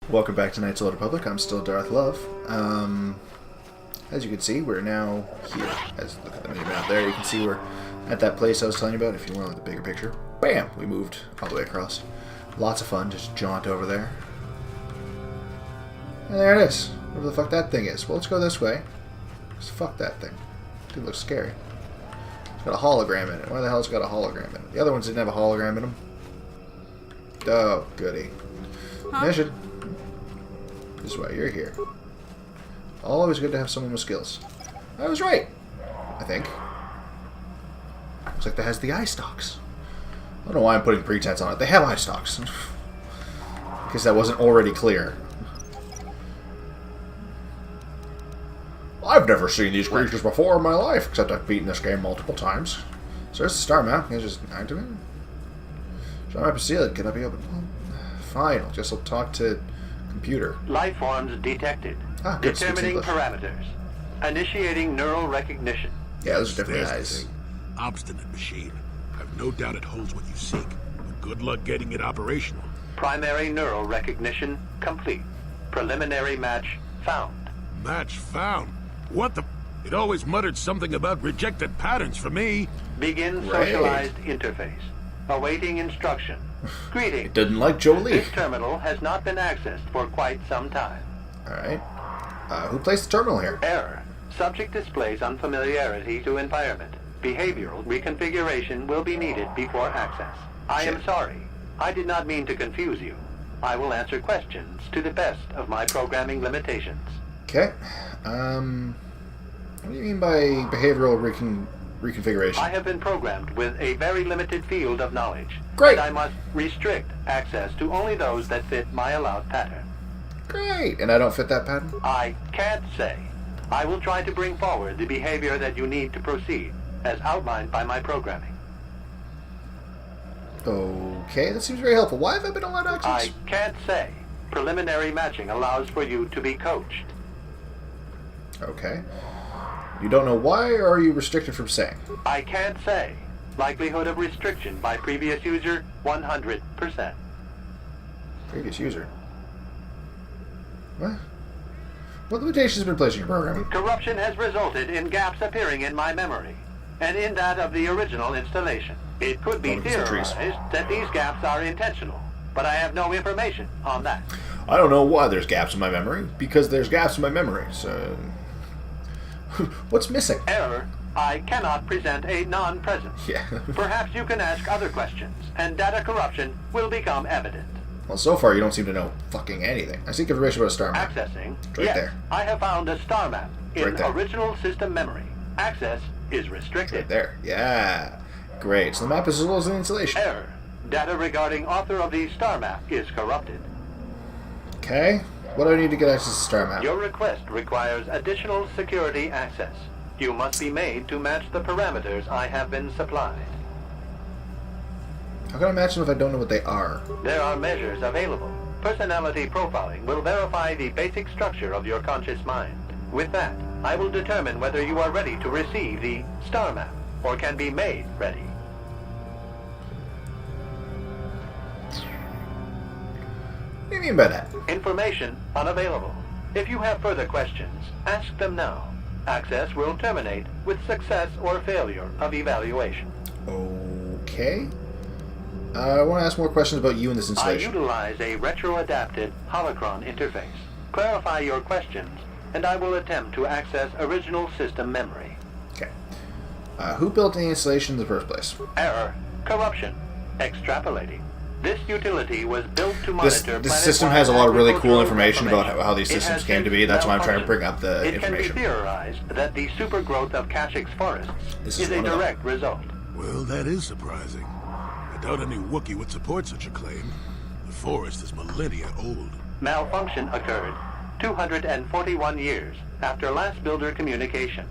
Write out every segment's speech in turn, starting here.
Welcome back to Knights of the Old Republic. I'm still Darth Love. As you can see, we're now here. As look at the map there, you can see we're at that place I was telling you about. If you want the bigger picture, bam, we moved all the way across. Lots of fun, just jaunt over there. And there it is. Whatever the fuck that thing is. Well, let's go this way. Just fuck that thing. Dude, looks scary. It's got a hologram in it. Why the hell's it got a hologram in it? The other ones didn't have a hologram in them. Oh, goody. Mission. This is why you're here. Always good to have someone with skills. I was right, I think. Looks like that has the eye stalks. I don't know why I'm putting pretense on it. They have eye stalks. In case that wasn't already clear. I've never seen these creatures before in my life, except I've beaten this game multiple times. So there's the star map. Can I just activate it? Star map is sealed. Can I be opened? Fine. I'll just talk to computer. Life forms detected. Ah, good. Determining parameters. Initiating neural recognition. Yeah, those are different There's eyes. the thing. Obstinate machine. I've no doubt it holds what you seek, but good luck getting it operational. Primary neural recognition complete. Preliminary match found. Match found. What the? It always muttered something about rejected patterns for me. Begin Right. socialized interface. Awaiting instruction. Greetings. It doesn't like Jolie. This terminal has not been accessed for quite some time. Alright. Who placed the terminal here? Error. Subject displays unfamiliarity to environment. Behavioral reconfiguration will be needed before access. I am Shit. sorry. I did not mean to confuse you. I will answer questions to the best of my programming limitations. Okay. What do you mean by behavioral reconfiguration? I have been programmed with a very limited field of knowledge. Great. And I must restrict access to only those that fit my allowed pattern. Great. And I don't fit that pattern? I can't say. I will try to bring forward the behavior that you need to proceed, as outlined by my programming. Okay, that seems very helpful. Why have I been allowed access? I can't say. Preliminary matching allows for you to be coached. Okay. You don't know why, or are you restricted from saying? I can't say. Likelihood of restriction by previous user, 100%. Previous user. What? What limitations have been placed in your programming? Corruption has resulted in gaps appearing in my memory, and in that of the original installation. It could be Don't look at the trees. theorized that these gaps are intentional, but I have no information on that. I don't know why there's gaps in my memory, because there's gaps in my memory, so... What's missing? Error. I cannot present a non-present. Yeah. Perhaps you can ask other questions, and data corruption will become evident. Well, so far you don't seem to know fucking anything. I seek information about a star map. Accessing. Right Yes, there. I have found a star map in Right there. original system memory. Access is Right restricted. there. Yeah. Great. So the map is as well as the installation. Error. Data regarding author of the star map is corrupted. Okay. What do I need to get access to the star map? Your request requires additional security access. You must be made to match the parameters I have been supplied. How can I match them if I don't know what they are? There are measures available. Personality profiling will verify the basic structure of your conscious mind. With that, I will determine whether you are ready to receive the star map, or can be made ready. What do you mean by that? Information unavailable. If you have further questions, ask them now. Access will terminate with success or failure of evaluation. Okay. I want to ask more questions about you in this I installation. utilize a retro-adapted holocron interface. Clarify your questions, and I will attempt to access original system memory. Okay. Who built the installation in the first place? Error. Corruption. Extrapolating. This utility was built to This monitor system has a lot of really cool agricultural information about information. how these It systems has came to since be. That's why I'm trying to malfunctioned. bring up the It information. can be theorized that the supergrowth of Kashyk's forests This is is a one of them. direct result. Well, that is surprising. I doubt any Wookiee would support such a claim. The forest is millennia old. Malfunction occurred 241 years after last builder communication.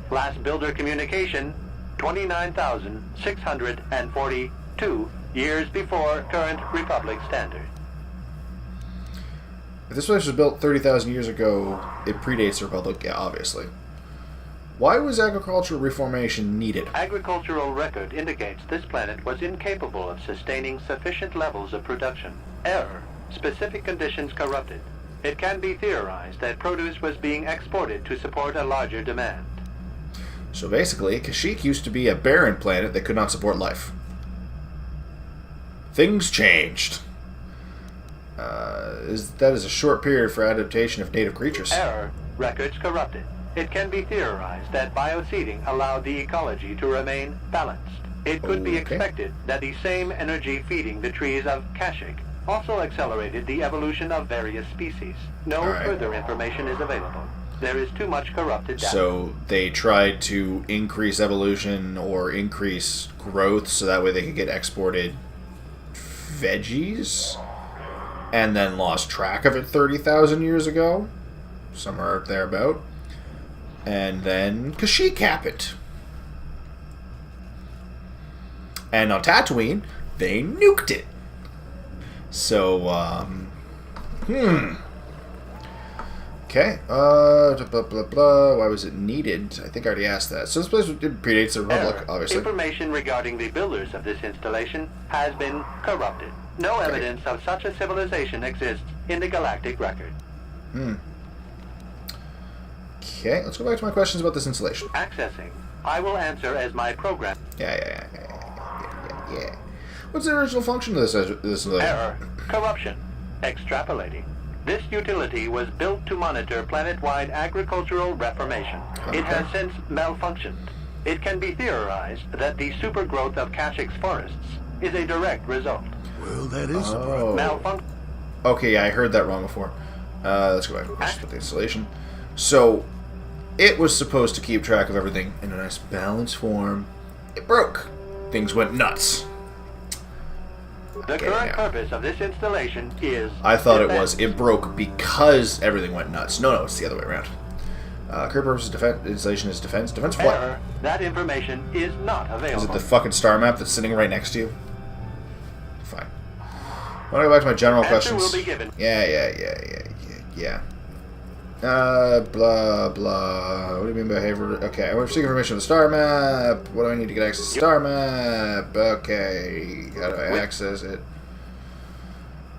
Last builder communication, 29,642 years before current Republic standard. If this place was built 30,000 years ago, it predates the Republic, yeah, obviously. Why was agricultural reformation needed? Agricultural record indicates this planet was incapable of sustaining sufficient levels of production. Error. specific conditions corrupted. It can be theorized that produce was being exported to support a larger demand. So basically, Kashyyyk used to be a barren planet that could not support life. Things changed. That is a short period for adaptation of native creatures. Error. Records corrupted. It can be theorized that bioseeding allowed the ecology to remain balanced. It could be expected that the same energy feeding the trees of Kashyyyk also accelerated the evolution of various species. No further information is available. There is too much corrupted data. So they tried to increase evolution or increase growth so that way they could get exported veggies, and then lost track of it 30,000 years ago, somewhere thereabout. And then Kashyyyk happened. And on Tatooine, they nuked it. So, Okay, blah, blah, blah. Why was it needed? I think I already asked that. So this place predates the Republic, obviously. Information regarding the builders of this installation has been corrupted. No evidence of such a civilization exists in the galactic record. Okay, let's go back to my questions about this installation. Accessing. I will answer as my program. Yeah. What's the original function of this installation? Error. Corruption. Extrapolating. This utility was built to monitor planet-wide agricultural reformation. It has since malfunctioned. It can be theorized that the supergrowth of Kashyyyk's forests is a direct result. Well, that is Malfunction. Okay, yeah, I heard that wrong before. Let's go back to the installation. So, it was supposed to keep track of everything in a nice balanced form. It broke. Things went nuts. The current purpose of this installation is... I thought it broke because everything went nuts. No, it's the other way around. Current purpose of installation is defense. Defense of what? Error. That information is not available. Is it the fucking star map that's sitting right next to you? Fine. I want to go back to my general questions. Will be given. Yeah. Blah, blah. What do you mean by behavior? Okay, I want to seek information on the star map. What do I need to get access to the star map? Okay, how do I access it?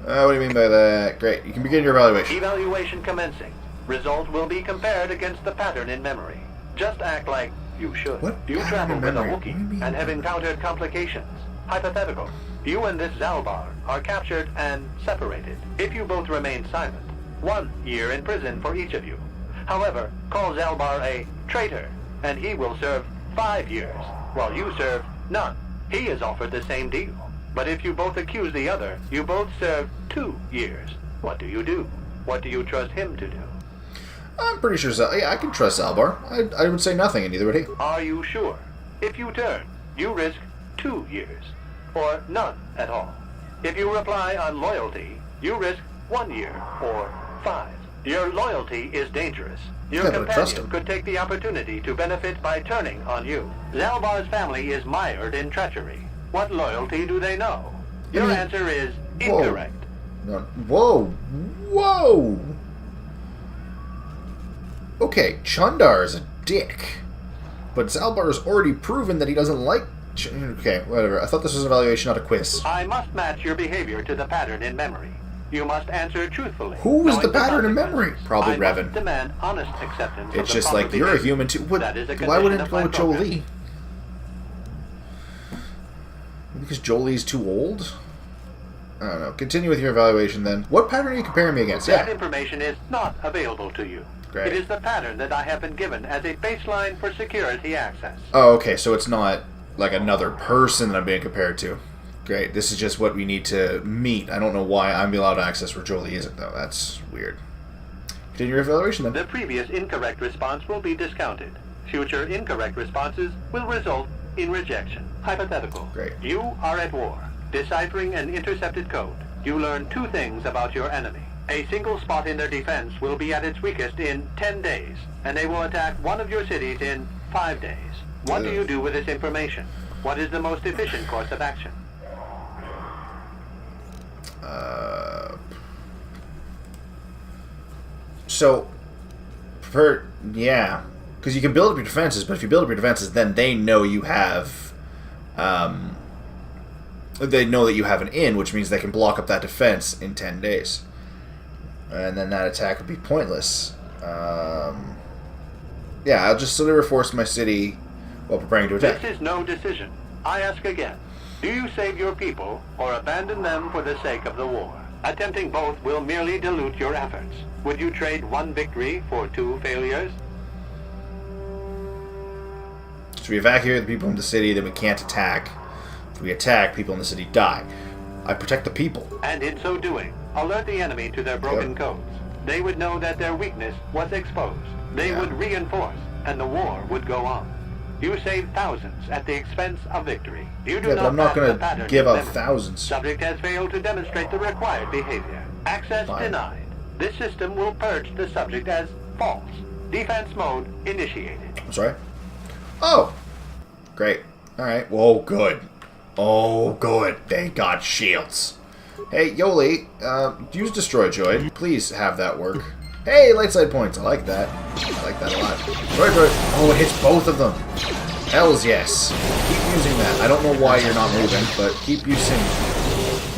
What do you mean by that? Great, you can begin your evaluation. Evaluation commencing. Result will be compared against the pattern in memory. Just act like you should. What you pattern travel in with a memory? Wookiee and have encountered complications. Hypothetical. You and this Zalbar are captured and separated. If you both remain silent, 1 year in prison for each of you. However, call Zalbar a traitor, and he will serve 5 years, while you serve none. He is offered the same deal. But if you both accuse the other, you both serve 2 years. What do you do? What do you trust him to do? I'm pretty sure I can trust Zalbar. I would say nothing, and neither would he. Are you sure? If you turn, you risk 2 years, or none at all. If you reply on loyalty, you risk 1 year, or 5. Your loyalty is dangerous. Your companion could take the opportunity to benefit by turning on you. Zalbar's family is mired in treachery. What loyalty do they know? Your answer is incorrect. Whoa. Okay, Chundar is a dick. But Zalbar has already proven that he doesn't like... Okay, whatever. I thought this was an evaluation, not a quiz. I must match your behavior to the pattern in memory. You must answer truthfully. Who was the pattern in memory? Probably Revan. Must demand honest acceptance. It's just like, you're a human too. Why wouldn't it go with Jolie? Because Jolie's too old? I don't know. Continue with your evaluation then. What pattern are you comparing me against? That information is not available to you. Great. It is the pattern that I have been given as a baseline for security access. Oh, okay. So it's not like another person that I'm being compared to. Great. This is just what we need to meet. I don't know why I'm allowed access where Jolie isn't, though. That's weird. Continue your evaluation, then. The previous incorrect response will be discounted. Future incorrect responses will result in rejection. Hypothetical. Great. You are at war, deciphering an intercepted code. You learn 2 things about your enemy. A single spot in their defense will be at its weakest in 10 days, and they will attack one of your cities in 5 days. What do you do with this information? What is the most efficient course of action? Because you can build up your defenses, but if you build up your defenses, then they know you have, they know that you have an in, which means they can block up that defense in 10 days. And then that attack would be pointless. Yeah, I'll just silly reinforce my city while preparing to attack. This is no decision. I ask again. Do you save your people or abandon them for the sake of the war? Attempting both will merely dilute your efforts. Would you trade one victory for 2 failures? So we evacuate the people in the city, then we can't attack. If we attack, people in the city die. I protect the people. And in so doing, alert the enemy to their broken codes. They would know that their weakness was exposed. They would reinforce, and the war would go on. You save thousands at the expense of victory. You do Yeah, not but I'm not going going to to give up thousands. Subject has failed to demonstrate the required behavior. Access Fine. denied. This system will purge the subject as false. Defense mode initiated. I'm sorry? Oh! Great. Alright, well, good. Oh, good. They got shields. Hey, Yoli, use Destroy Droid. Please have that work. Hey, light side points. I like that. I like that a lot. Droid, droid. Oh, it hits both of them. Hells yes. Keep using that. I don't know why you're not moving, but keep using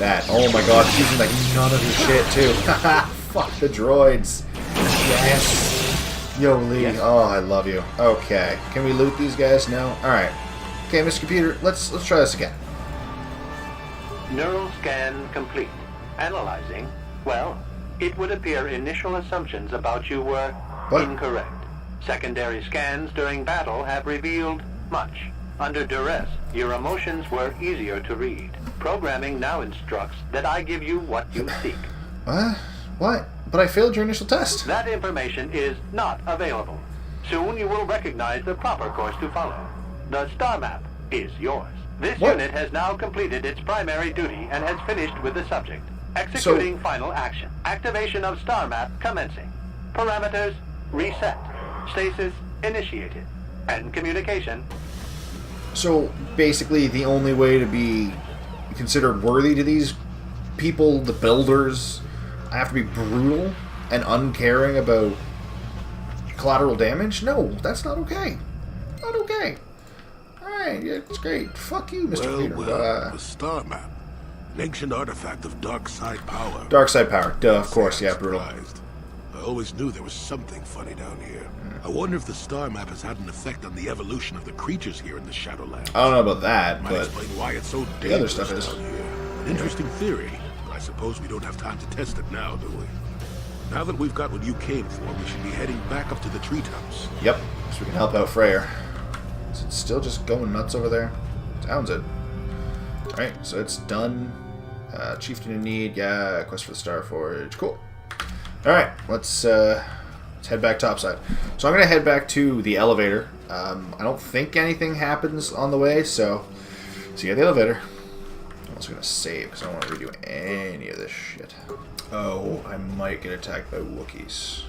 that. Oh my god, using like none of your shit too. Haha, fuck the droids. Yes. Yoli. Yes. Oh, I love you. Okay. Can we loot these guys? No? Alright. Okay, Mr. Computer, let's try this again. Neural scan complete. Analyzing. Well, it would appear initial assumptions about you were incorrect. Secondary scans during battle have revealed much. Under duress, your emotions were easier to read. Programming now instructs that I give you what you seek. What? But I failed your initial test. That information is not available. Soon you will recognize the proper course to follow. The star map is yours. This unit has now completed its primary duty and has finished with the subject. Executing final action. Activation of star map commencing. Parameters reset. Stasis initiated. And communication. So basically the only way to be considered worthy to these people, the builders, I have to be brutal and uncaring about collateral damage? No, that's not okay. Not okay. Alright, yeah, it's great. Fuck you, Mr. Peter. Well, the star map. An ancient artifact of dark side power. Dark side power. Duh, of course, yeah, brutal. I always knew there was something funny down here. I wonder if the star map has had an effect on the evolution of the creatures here in the Shadowlands. I don't know about that, Might but explain why it's so the other dangerous stuff is. down here. An interesting theory, but I suppose we don't have time to test it now, do we? Now that we've got what you came for, we should be heading back up to the treetops. Yep, so we can help out Freyr. Is it still just going nuts over there? Sounds it. Alright, so it's done. Chieftain in need, yeah, quest for the Star Forge. Cool. Alright, let's head back topside. So I'm going to head back to the elevator. I don't think anything happens on the way, so see you at the elevator. I'm also going to save because I don't want to redo any of this shit. Oh, I might get attacked by Wookiees.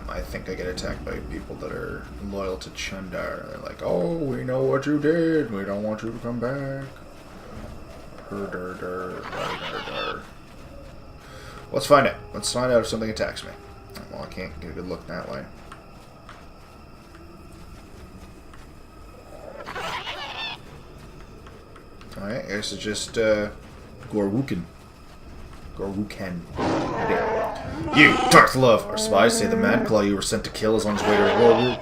I think I get attacked by people that are loyal to Chundar. They're like, oh, we know what you did. We don't want you to come back. Let's find out. Let's find out if something attacks me. Well, I can't get a good look that way. Alright, I guess it's just Gorwuken. Gorwuken. You, Darth Love! Our spies say the Madclaw you were sent to kill is on his way to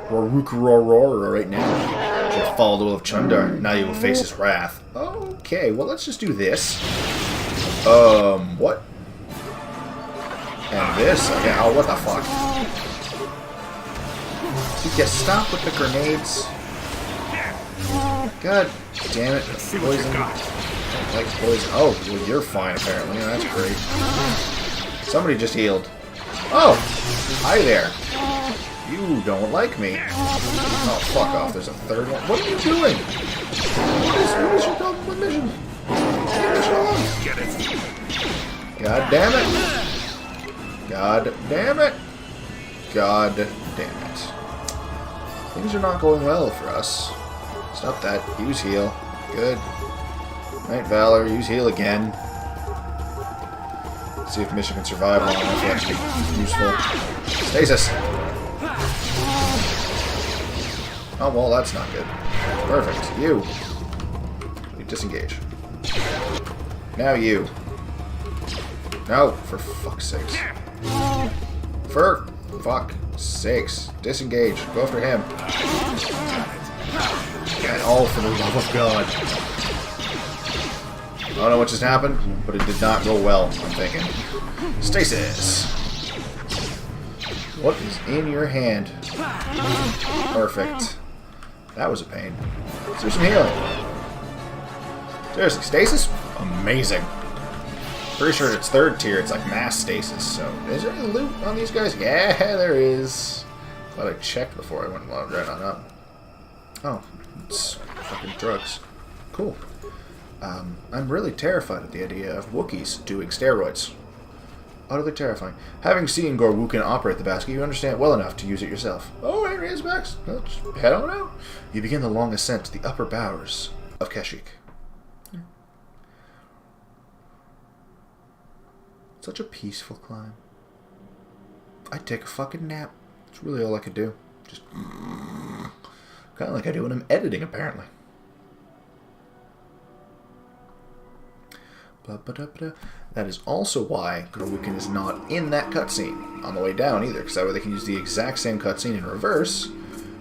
Rorukrorar right now. You should follow the will of Chundar. Now you will face his wrath. Okay, well let's just do this. What? And this? Okay, oh, what the fuck? You stop with the grenades. God damn it. Poison. I don't like poison. Oh, well, you're fine apparently. That's great. Somebody just healed. Oh! Hi there. You don't like me. Oh, fuck off. There's a third one. What are you doing? What is your problem with mission? Leave mission alone. Get it. God damn it. God damn it. God damn it. Things are not going well for us. Stop that. Use heal. Good. Right, Valor. Use heal again. Let's see if mission can survive long enough to actually be useful. Stasis. Oh, well, that's not good. Perfect. You. Disengage. Now you. No, for fuck's sakes. For fuck's sakes. Disengage. Go after him. And all for the love of God. I don't know what just happened, but it did not go well, I'm thinking. Stasis. What is in your hand? Perfect. That was a pain. Let's do some healing. Seriously, stasis? Amazing. Pretty sure it's 3rd tier, it's like mass stasis, so... Is there any loot on these guys? Yeah, there is. Thought I checked before I went right on up. Oh, it's fucking drugs. Cool. I'm really terrified at the idea of Wookiees doing steroids. Utterly terrifying. Having seen Gorwookan operate the basket, you understand well enough to use it yourself. Oh, here he is, Max. Let's head on out. You begin the long ascent to the upper bowers of Kashyyyk. Such a peaceful climb. I'd take a fucking nap. It's really all I could do. Just kind of like I do when I'm editing, apparently. That is also why Gorwookan is not in that cutscene on the way down either, because that way they can use the exact same cutscene in reverse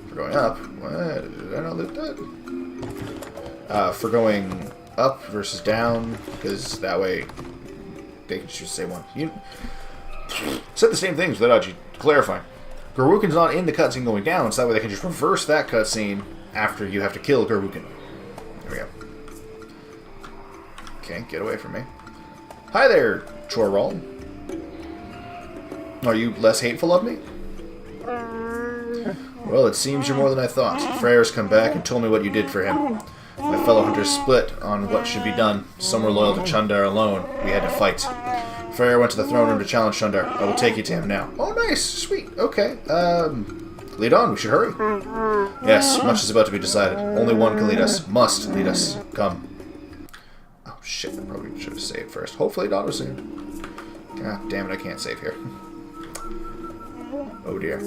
for going up. What? Did I not loot that? For going up versus down, because that way they can choose the same one. You said the same things without you clarifying. Gorwookan's not in the cutscene going down, so that way they can just reverse that cutscene after you have to kill Gorwookan. There we go. Okay, get away from me. Hi there, Chorral. Are you less hateful of me? Well, it seems you're more than I thought. Freyr's come back and told me what you did for him. My fellow hunters split on what should be done. Some were loyal to Chundar alone. We had to fight. Freyr went to the throne room to challenge Chundar. I will take you to him now. Oh, nice. Sweet. Okay. Lead on. We should hurry. Yes, much is about to be decided. Only one can lead us. Must lead us. Come. Oh, shit. I probably should have saved first. Hopefully it auto-saved. God damn it. I can't save here. Oh, dear.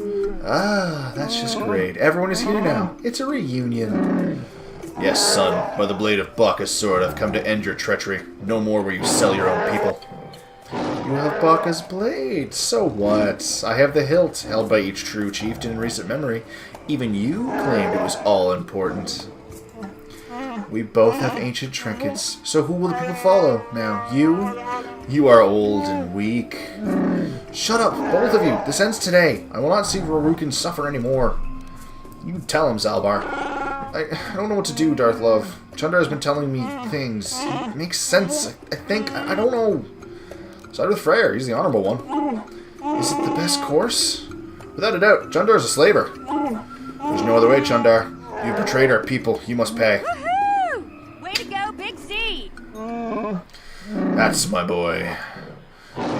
Ah, that's just great. Everyone is here now. It's a reunion. Yes, son. By the blade of Bacchus' sword, I've come to end your treachery. No more will you sell your own people. You have Bacchus' blade. So what? I have the hilt, held by each true chieftain in recent memory. Even you claimed it was all important. We both have ancient trinkets, so who will the people follow now? You? You are old and weak. Shut up, both of you. This ends today. I will not see Gorwookan suffer anymore. You tell him, Zalbar. I don't know what to do, Darth Love. Chundar has been telling me things. It makes sense, I think. I don't know. Side with Freyr. He's the honorable one. Is it the best course? Without a doubt, Chundar is a slaver. There's no other way, Chundar. You betrayed our people. You must pay. Woohoo! Way to go, Big C! That's my boy.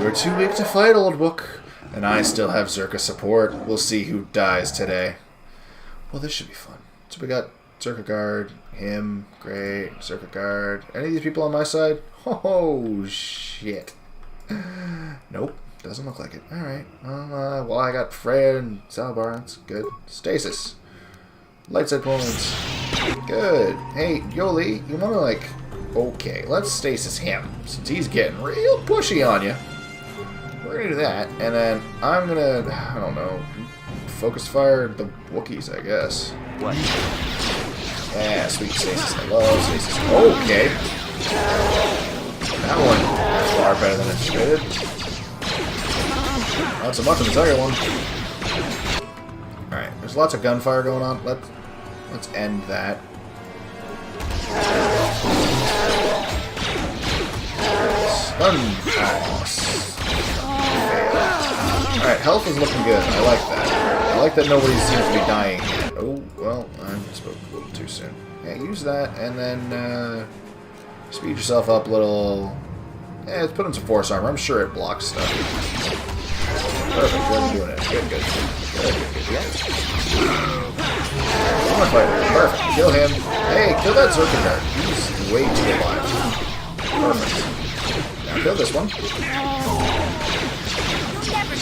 You're too weak to fight, old book. And I still have Zerka support. We'll see who dies today. Well, this should be fun. So we got Zerka Guard, him, great, Zerka Guard. Any of these people on my side? Oh, shit. Nope, doesn't look like it. Alright, well, I got Freya and Zalbar, that's good. Stasis. Light side points. Good. Hey, Yoli, you wanna, like... Okay, let's stasis him, since he's getting real pushy on you. We're gonna do that, and then I'm gonna, I don't know, focus fire the Wookiees, I guess. What? Yeah, sweet stasis. I love stasis. Okay. That one is far better than anticipated. Not so much on the second one. Alright, there's lots of gunfire going on. Let's end that. Alright, health is looking good. I like that. I like that nobody seems to be dying yet. Oh, well, I spoke a little too soon. Yeah, use that, and then, speed yourself up a little. Yeah, let's put in some force armor. I'm sure it blocks stuff. Perfect, good, doing it. Good. I'm a fighter. Perfect. Kill him. Hey, kill that Zerka Guard. He's way too alive. Perfect. Now kill this one.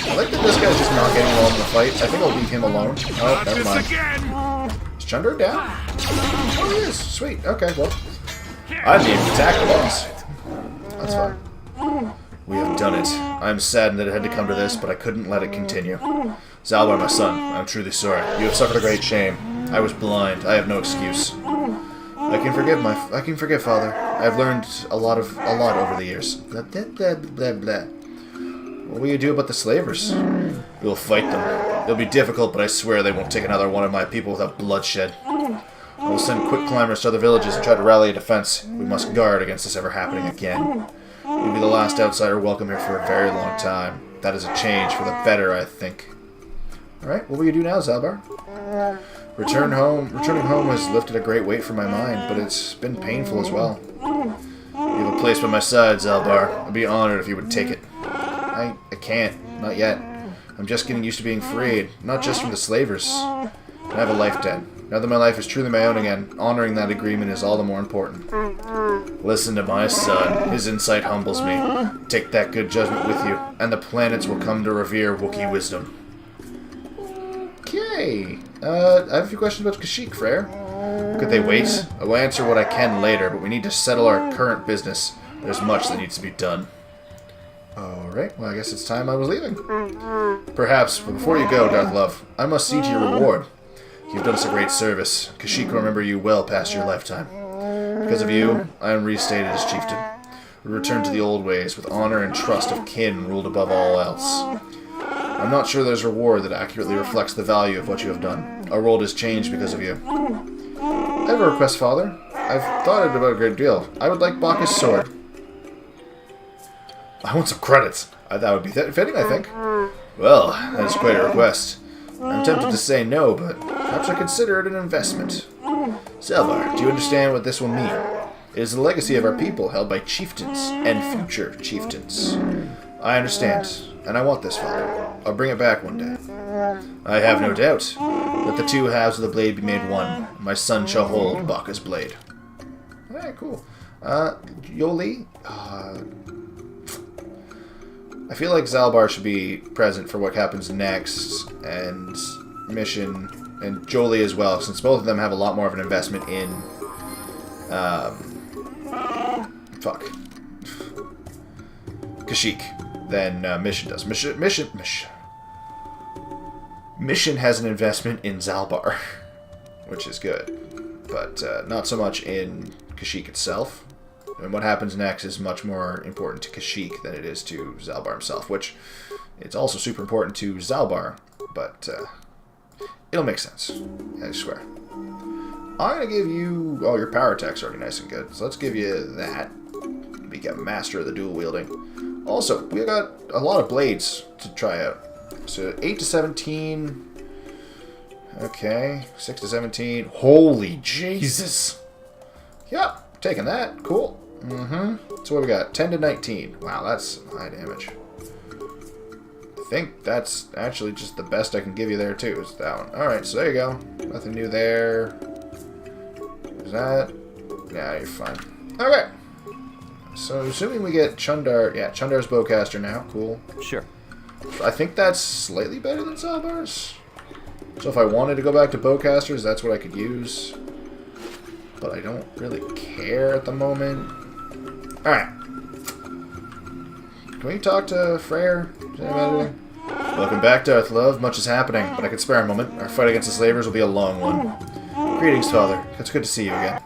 I like that this guy's just not getting involved in the fight. I think I'll leave him alone. Oh, never mind. Is Chundar down? Oh, he is. Sweet. Okay, well. I didn't even attack the boss. That's fine. We have done it. I am saddened that it had to come to this, but I couldn't let it continue. Zalbar, my son, I am truly sorry. You have suffered a great shame. I was blind. I have no excuse. I can forgive, Father. I have learned a lot over the years. Blah, blah, blah, blah, blah. What will you do about the slavers? We will fight them. It'll be difficult, but I swear they won't take another one of my people without bloodshed. I will send quick climbers to other villages and try to rally a defense. We must guard against this ever happening again. You'll be the last outsider welcome here for a very long time. That is a change for the better, I think. Alright, what will you do now, Zalbar? Returning home has lifted a great weight from my mind, but it's been painful as well. You have a place by my side, Zalbar. I'd be honored if you would take it. I can't. Not yet. I'm just getting used to being freed, not just from the slavers. I have a life debt. Now that my life is truly my own again, honoring that agreement is all the more important. Listen to my son. His insight humbles me. Take that good judgment with you, and the planets will come to revere Wookiee wisdom. Okay. I have a few questions about Kashyyyk, Frere. Could they wait? I will answer what I can later, but we need to settle our current business. There's much that needs to be done. Alright, well I guess it's time I was leaving. Perhaps, but before you go, Darth Love, I must see to your reward. You've done us a great service. Kashyyyk will remember you well past your lifetime. Because of you, I am restated as chieftain. We return to the old ways, with honor and trust of kin ruled above all else. I'm not sure there's a reward that accurately reflects the value of what you have done. Our world has changed because of you. I have a request, Father. I've thought about it a great deal. I would like Bacchus' sword. I want some credits. That would be fitting, I think. Well, that is quite a request. I'm tempted to say no, but perhaps I consider it an investment. Zalbar, do you understand what this will mean? It is the legacy of our people, held by chieftains and future chieftains. I understand, and I want this, Father. I'll bring it back one day. I have no doubt. Let the two halves of the blade be made one. My son shall hold Bacchus' blade. Alright, cool. Yoli? I feel like Zalbar should be present for what happens next, and Mission, and Jolie as well, since both of them have a lot more of an investment in, Kashyyyk than Mission does. Mission has an investment in Zalbar, which is good, but not so much in Kashyyyk itself. And what happens next is much more important to Kashyyyk than it is to Zalbar himself, which it's also super important to Zalbar, but it'll make sense, I swear. I'm going to give you... Oh, your power attack's already nice and good, so let's give you that. Become master of the dual wielding. Also, we got a lot of blades to try out. So 8 to 17... Okay, 6 to 17... Holy Jesus! Yep, taking that. Cool. So what we got? 10 to 19. Wow, that's high damage. I think that's actually just the best I can give you there, too, is that one. Alright, so there you go. Nothing new there. Is that... Yeah, you're fine. Okay. So, assuming we get Chundar... Yeah, Chundar's bowcaster now. Cool. Sure. I think that's slightly better than Zalbar's. So if I wanted to go back to bowcasters, that's what I could use. But I don't really care at the moment. Alright. Can we talk to Frere? Welcome back, Darth Love. Much is happening, but I could spare a moment. Our fight against the slavers will be a long one. Greetings, Father. It's good to see you again.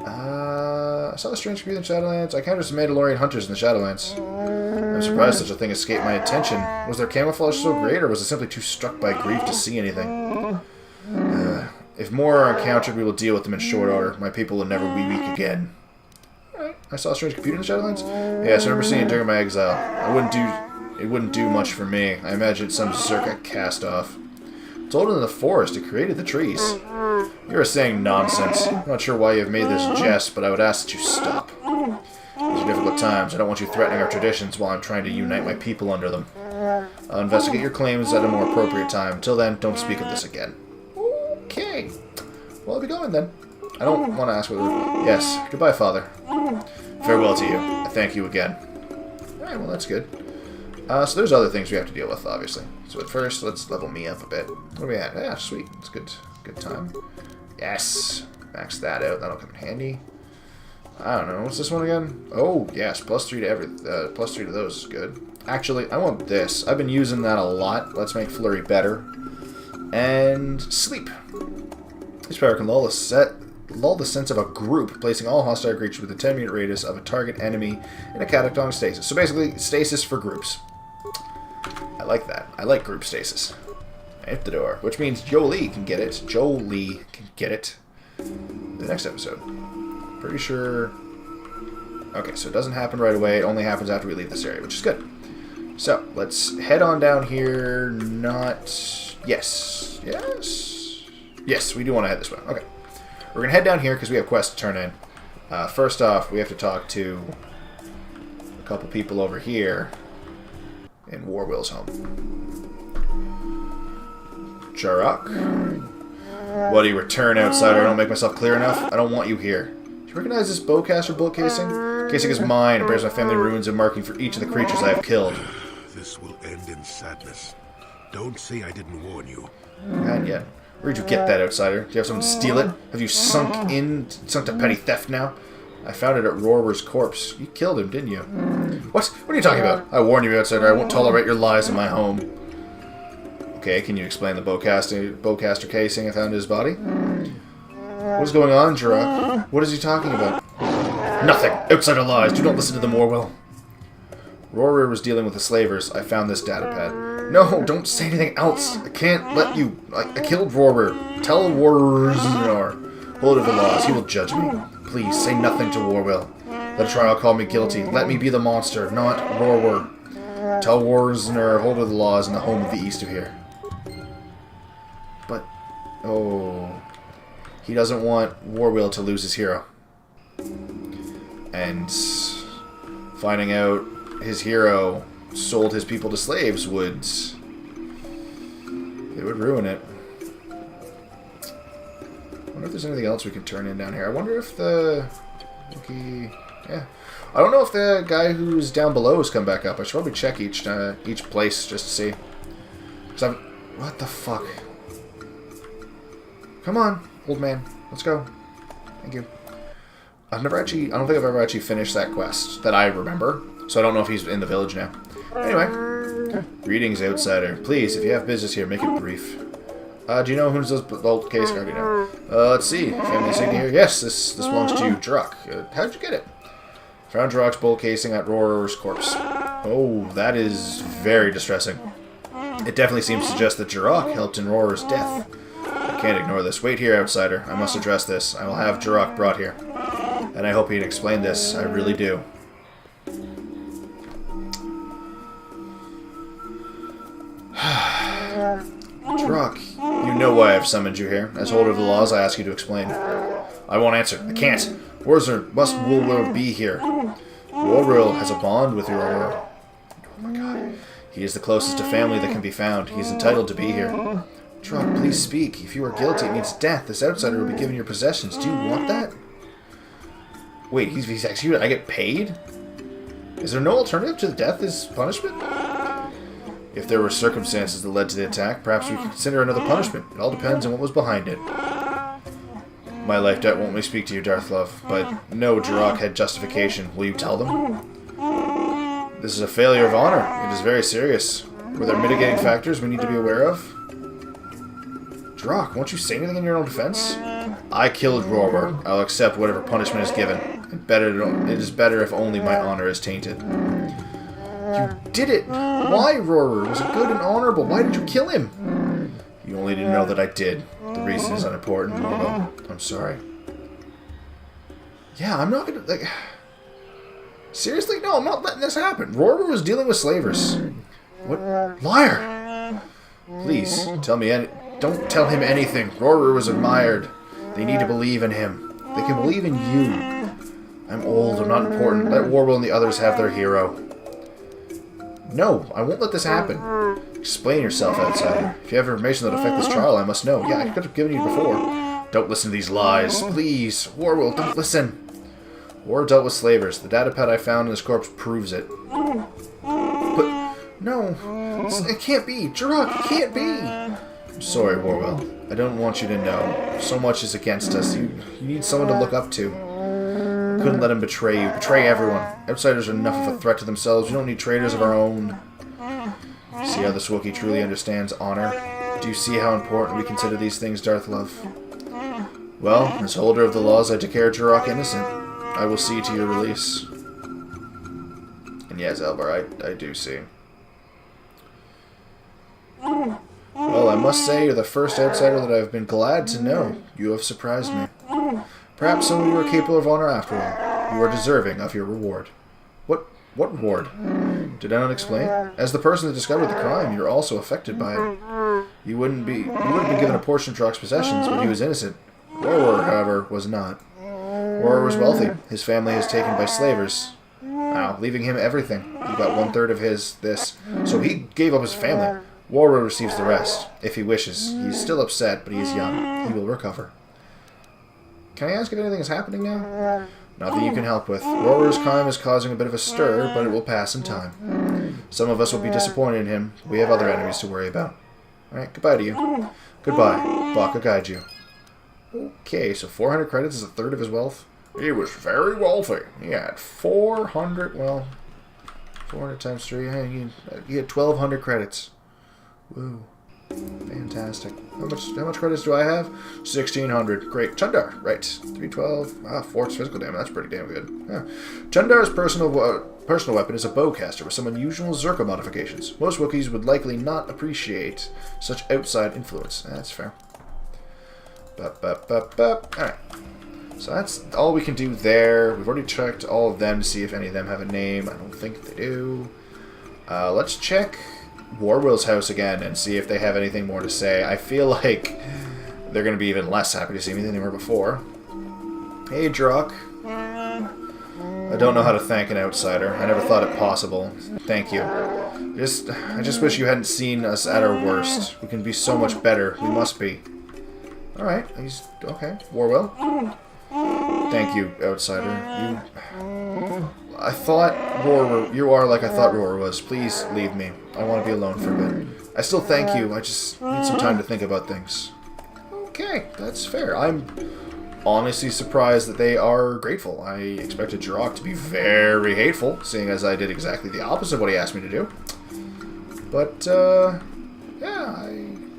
I saw the strange creature in the Shadowlands. I encountered some Mandalorian hunters in the Shadowlands. I'm surprised such a thing escaped my attention. Was their camouflage so great, or was it simply too struck by grief to see anything? If more are encountered, we will deal with them in short order. My people will never be weak again. Alright. I saw a strange computer in the Shadowlands? Yes, I remember seeing it during my exile. It wouldn't do much for me. I imagine it's some circa cast off. It's older than the forest. It created the trees. You are saying nonsense. I'm not sure why you have made this jest, but I would ask that you stop. These are difficult times. I don't want you threatening our traditions while I'm trying to unite my people under them. I'll investigate your claims at a more appropriate time. Until then, don't speak of this again. Okay. Well, I'll be going then. I don't want to ask whether... Yes. Goodbye, Father. Farewell to you. I thank you again. Alright, well, that's good. So there's other things we have to deal with, obviously. So at first, let's level me up a bit. What are we at? Yeah, sweet. It's good. Good time. Yes. Max that out. That'll come in handy. I don't know. What's this one again? Oh, yes. +3 to every... +3 to those is good. Actually, I want this. I've been using that a lot. Let's make flurry better. And sleep. This power can lull the sense of a group, placing all hostile creatures with a 10-meter radius of a target enemy in a catatonic stasis. So basically, stasis for groups. I like that. I like group stasis. Hit the door, which means Jolie can get it. Jolie can get it. The next episode. Pretty sure... Okay, so it doesn't happen right away. It only happens after we leave this area, which is good. So, let's head on down here. Not... Yes. Yes? Yes, we do want to head this way. Okay. We're going to head down here because we have quests to turn in. First off, we have to talk to a couple people over here in Warwill's home. Jarok? What do you return, outsider? I don't make myself clear enough? I don't want you here. Do you recognize this bowcaster bullet casing? Casing is mine. It bears my family runes and marking for each of the creatures I have killed. This will end in sadness. Don't say I didn't warn you. Not yet. Where'd you get that, outsider? Do you have someone to steal it? Have you sunk to petty theft now? I found it at Roarer's corpse. You killed him, didn't you? What? What are you talking about? I warn you, outsider. I won't tolerate your lies in my home. Okay, can you explain the bowcaster casing I found in his body? What's going on, Jarok? What is he talking about? Nothing! Outsider lies! Do not listen to them, Warwill. Roarer was dealing with the slavers. I found this datapad. No, don't say anything else! I can't let you... I killed Roarer. Tell Warzinar. Hold of the laws. He will judge me. Please, say nothing to Warwill. Let a trial call me guilty. Let me be the monster, not Roarer. Tell Warzinar, hold of the laws in the home of the east of here. But... Oh... He doesn't want Warwill to lose his hero. And finding out his hero sold his people to slaves would... It would ruin it. I wonder if there's anything else we can turn in down here. I wonder if the... Yeah. I don't know if the guy who's down below has come back up. I should probably check each place just to see. What the fuck? Come on, old man. Let's go. Thank you. I don't think I've ever actually finished that quest that I remember. So I don't know if he's in the village now. Anyway. Greetings, outsider. Please, if you have business here, make it brief. Do you know who's this bolt case guard? Let's see. Family insignia here. Yes, this belongs to you, Druk. How'd you get it? Found Druk's bolt casing at Roarer's corpse. Oh, that is very distressing. It definitely seems to suggest that Jarok helped in Roarer's death. I can't ignore this. Wait here, outsider. I must address this. I will have Jarok brought here. And I hope he can explain this. I really do. Jarok, you know why I've summoned you here. As holder of the laws, I ask you to explain. I won't answer. I can't. Warzer must Warwill be here. Warwill has a bond with your Aurora. Oh my god. He is the closest to family that can be found. He is entitled to be here. Jarok, please speak. If you are guilty, it means death. This outsider will be given your possessions. Do you want that? Wait, he's executed? I get paid? Is there no alternative to the death as punishment? If there were circumstances that led to the attack, perhaps we could consider another punishment. It all depends on what was behind it. My life debt won't let me speak to you, Darthlove, but no, Jarok had justification. Will you tell them? This is a failure of honor. It is very serious. Were there mitigating factors we need to be aware of? Jarok, won't you say anything in your own defense? I killed Roarer. I'll accept whatever punishment is given. It is better if only my honor is tainted. You did it! Why, Roarer? Was it good and honorable? Why did you kill him? You only need to know that I did. The reason is unimportant, Morgo. I'm sorry. Yeah, I'm not gonna, like... Seriously? No, I'm not letting this happen. Roarer was dealing with slavers. What? Liar! Please, tell me don't tell him anything. Roarer was admired. They need to believe in him. They can believe in you. I'm old, I'm not important. Let Warwill and the others have their hero. No, I won't let this happen. Explain yourself, outsider. If you have information that will affect this trial, I must know. Yeah, I could have given you before. Don't listen to these lies. Please, Warwill, don't listen. War dealt with slavers. The datapad I found in his corpse proves it. But, no. It can't be. Jarok, it can't be. I'm sorry, Warwill. I don't want you to know. So much is against us. You need someone to look up to. Couldn't let him betray you. Betray everyone. Outsiders are enough of a threat to themselves. We don't need traitors of our own. See how this Wookiee truly understands honor? Do you see how important we consider these things, Darth Love? Well, as holder of the laws, I declare Jirok innocent. I will see to your release. And yes, Elbar, I do see. Well, I must say you're the first outsider that I've been glad to know. You have surprised me. Perhaps some of you are capable of honor after all. You are deserving of your reward. What reward? Did I not explain? As the person that discovered the crime, you're also affected by it. You wouldn't have been given a portion of Jirok's possessions, but he was innocent. Warwer, however, was not. Warwer was wealthy. His family is taken by slavers. Now, leaving him everything. He got 1/3 of this. So he gave up his family. Warwer receives the rest, if he wishes. He's still upset, but he is young. He will recover. Can I ask if anything is happening now? Nothing you can help with. Warwer's crime is causing a bit of a stir, but it will pass in time. Some of us will be disappointed in him. We have other enemies to worry about. Alright, goodbye to you. Goodbye. Bach will guide you. Okay, so 400 credits is 1/3 of his wealth. He was very wealthy. He had 400, well, 400 times 3, he had 1,200 credits. Woo. Fantastic. How much credits do I have? 1,600. Great. Chundar. Right. 312. Force physical damage. That's pretty damn good. Yeah. Chundar's personal weapon is a bowcaster with some unusual Zerka modifications. Most Wookiees would likely not appreciate such outside influence. That's fair. Alright. So that's all we can do there. We've already checked all of them to see if any of them have a name. I don't think they do. Let's check Warwill's house again and see if they have anything more to say. I feel like they're going to be even less happy to see me than they were before. Hey, Jirok. I don't know how to thank an outsider. I never thought it possible. Thank you. I just wish you hadn't seen us at our worst. We can be so much better. We must be. Alright, he's okay. Warwill. Thank you, outsider. I thought Roar. You are like I thought Roar was. Please leave me. I want to be alone for a bit. I still thank you. I just need some time to think about things. Okay, that's fair. I'm honestly surprised that they are grateful. I expected Jirok to be very hateful, seeing as I did exactly the opposite of what he asked me to do. But, yeah, I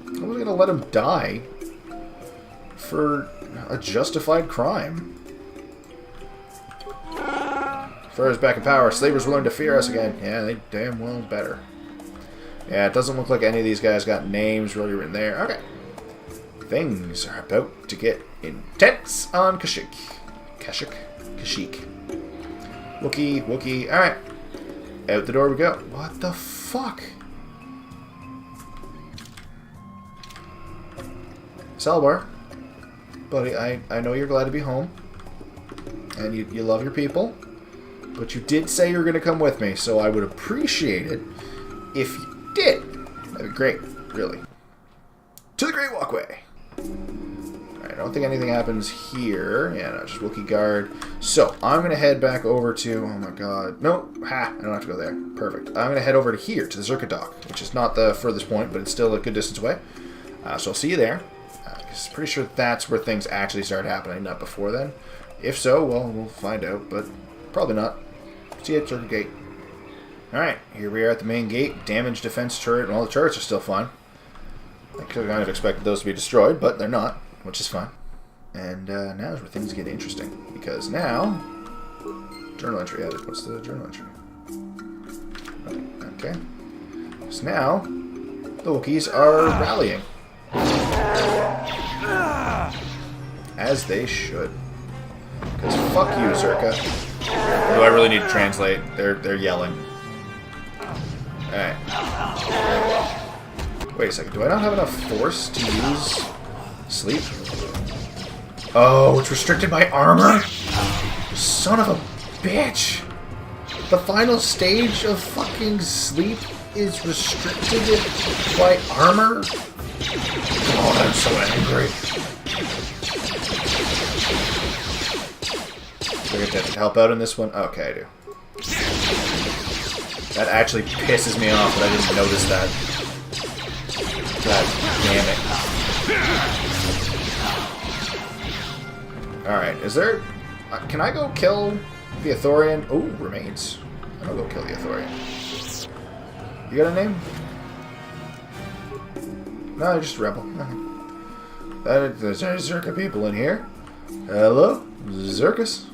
wasn't going to let him die for a justified crime. Fur's back in power. Slavers will learn to fear us again. Yeah, they damn well better. Yeah, it doesn't look like any of these guys got names really written there. Okay. Things are about to get intense on Kashyyyk. Kashyyyk. Wookiee. Alright. Out the door we go. What the fuck? Salbar. Buddy, I know you're glad to be home. And you love your people. But you did say you were going to come with me, so I would appreciate it if you did. That'd be great, really. To the Great Walkway. Alright, I don't think anything happens here. Yeah, no, just Wookiee guard. So, I'm going to head back over to... Oh my god. No, I don't have to go there. Perfect. I'm going to head over to here, to the Zerka dock, which is not the furthest point, but it's still a good distance away. So I'll see you there. I'm pretty sure that's where things actually start happening, not before then. If so, well, we'll find out, but probably not. See you at Zerka Gate. Alright, here we are at the main gate. Damaged defense turret, and all the turrets are still fine. I could have kind of expected those to be destroyed, but they're not, which is fine. And now is where things get interesting, because now... Journal entry added. What's the journal entry? Okay. So now, the Wookiees are rallying. As they should. Because fuck you, Zerka. Do I really need to translate? They're yelling. Alright. Wait a second. Do I not have enough force to use sleep? Oh, it's restricted by armor? Son of a bitch. The final stage of fucking sleep is restricted by armor? Oh, I'm so angry. Do I get to help out in this one? Okay, I do. That actually pisses me off that I didn't notice that. God damn it. Alright, is there Can I go kill the Ithorian? Oh, remains. I'll go kill the Ithorian. You got a name? No, just rebel. There's any Zerka people in here. Hello? Zerkus?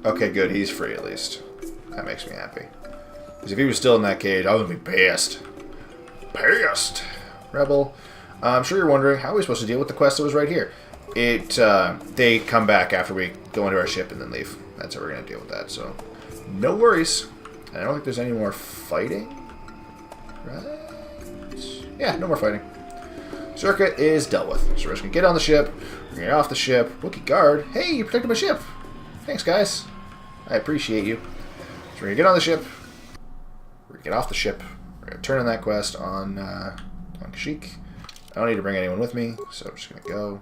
Okay, good. He's free at least. That makes me happy. Because if he was still in that cage, I would be pissed. Pissed! Rebel. I'm sure you're wondering, how are we supposed to deal with the quest that was right here? They come back after we go into our ship and then leave. That's how we're going to deal with that, so... No worries. I don't think there's any more fighting. Right? Yeah, no more fighting. Zerka is dealt with. So we're just going to get on the ship. We're going to get off the ship. Wookiee guard. Hey, you protected my ship. Thanks, guys. I appreciate you. So we're going to get on the ship. We're going to get off the ship. We're going to turn in that quest on Kashyyyk. I don't need to bring anyone with me, so I'm just going to go.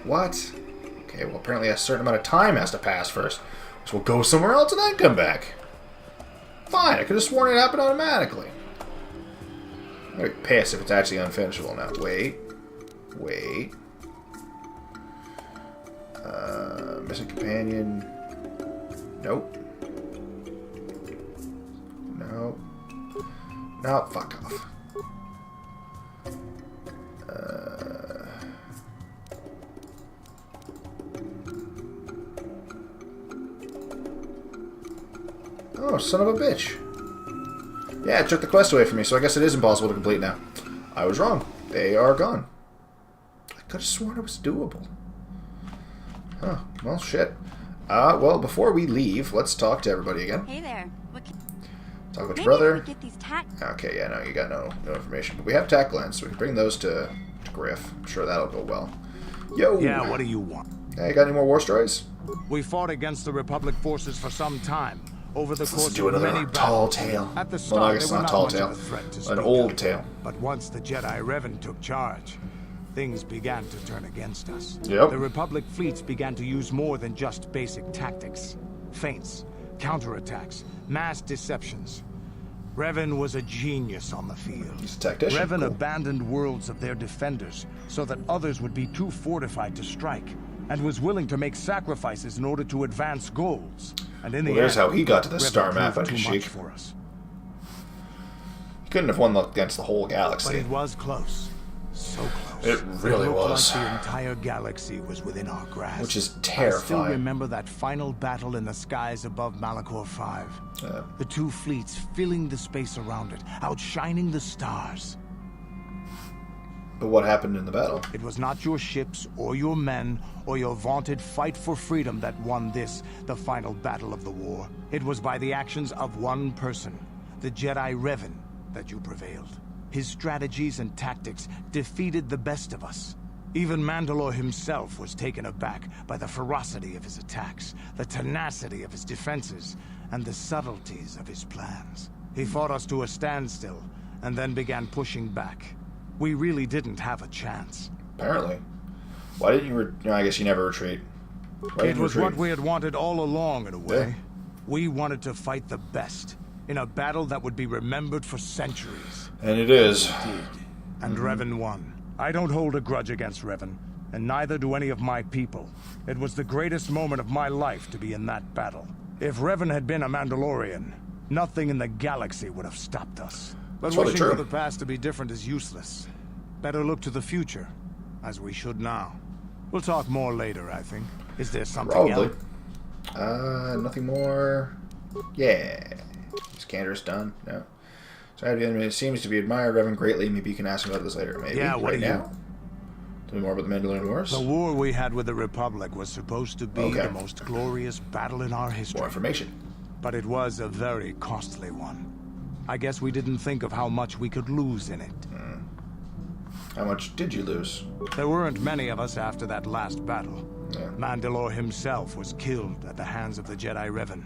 What? Okay, well apparently a certain amount of time has to pass first. So we'll go somewhere else and then come back. Fine, I could have sworn it happened automatically. I'm gonna be pissed if it's actually unfinishable now. Wait. Missing companion. Nope. Nope. No, fuck off. Oh, son of a bitch. Yeah, it took the quest away from me, so I guess it is impossible to complete now. I was wrong. They are gone. I could have sworn it was doable. Huh. Well, shit. Well, before we leave, let's talk to everybody again. Hey there. Talk with your brother. Get these Okay, yeah, no, you got no information. But we have tack lens, so we can bring those to Griff. I'm sure that'll go well. Yo! Yeah, what do you want? Hey, got any more war stories? We fought against the Republic forces for some time, over the Let's course do of another many tall battles. tale. At the Well, start, I guess they were not not tall much of tale. a threat to An speak old of. tale. But once the Jedi Revan took charge, things began to turn against us. Yep. The Republic fleets began to use more than just basic tactics. Feints, counterattacks, mass deceptions. Revan was a genius on the field. He's a tactician. Revan Cool. abandoned worlds of their defenders so that others would be too fortified to strike, and was willing to make sacrifices in order to advance goals. And in the Well, there's end, how he got to the Revan star map proved on too Kashyyyk. much for us. He couldn't have won against the whole But galaxy. it was close. So close. It really looked was. like the entire galaxy was within our grasp. Which is I still terrifying. remember that final battle in the skies above Malachor 5. Yeah. The two fleets filling the space around it, outshining the stars. But what happened in the battle? It was not your ships or your men or your vaunted fight for freedom that won this, the final battle of the war. It was by the actions of one person, the Jedi Revan, that you prevailed. His strategies and tactics defeated the best of us. Even Mandalore himself was taken aback by the ferocity of his attacks, the tenacity of his defenses, and the subtleties of his plans. He fought us to a standstill, and then began pushing back. We really didn't have a chance. Apparently. Why didn't you no, I guess you never retreat. Why It didn't you was retreat? what we had wanted all along, in a way. Yeah. We wanted to fight the best, in a battle that would be remembered for centuries. And it is. And Revan won. I don't hold a grudge against Revan, and neither do any of my people. It was the greatest moment of my life to be in that battle. If Revan had been a Mandalorian, nothing in the galaxy would have stopped us. But That's really wishing true. for the past to be different is useless. Better look to the future, as we should now. We'll talk more later, I think. Is there something Probably. else? Nothing more. Yeah. Scanner's done. No. So it seems to be admired Revan greatly. Maybe you can ask him about this later. Maybe. Yeah, what right do you- now. Tell me more about the Mandalorian Wars. The war we had with the Republic was supposed to be Okay. the most glorious battle in our history. More information. But it was a very costly one. I guess we didn't think of how much we could lose in it. How much did you lose? There weren't many of us after that last battle. Yeah. Mandalore himself was killed at the hands of the Jedi Revan.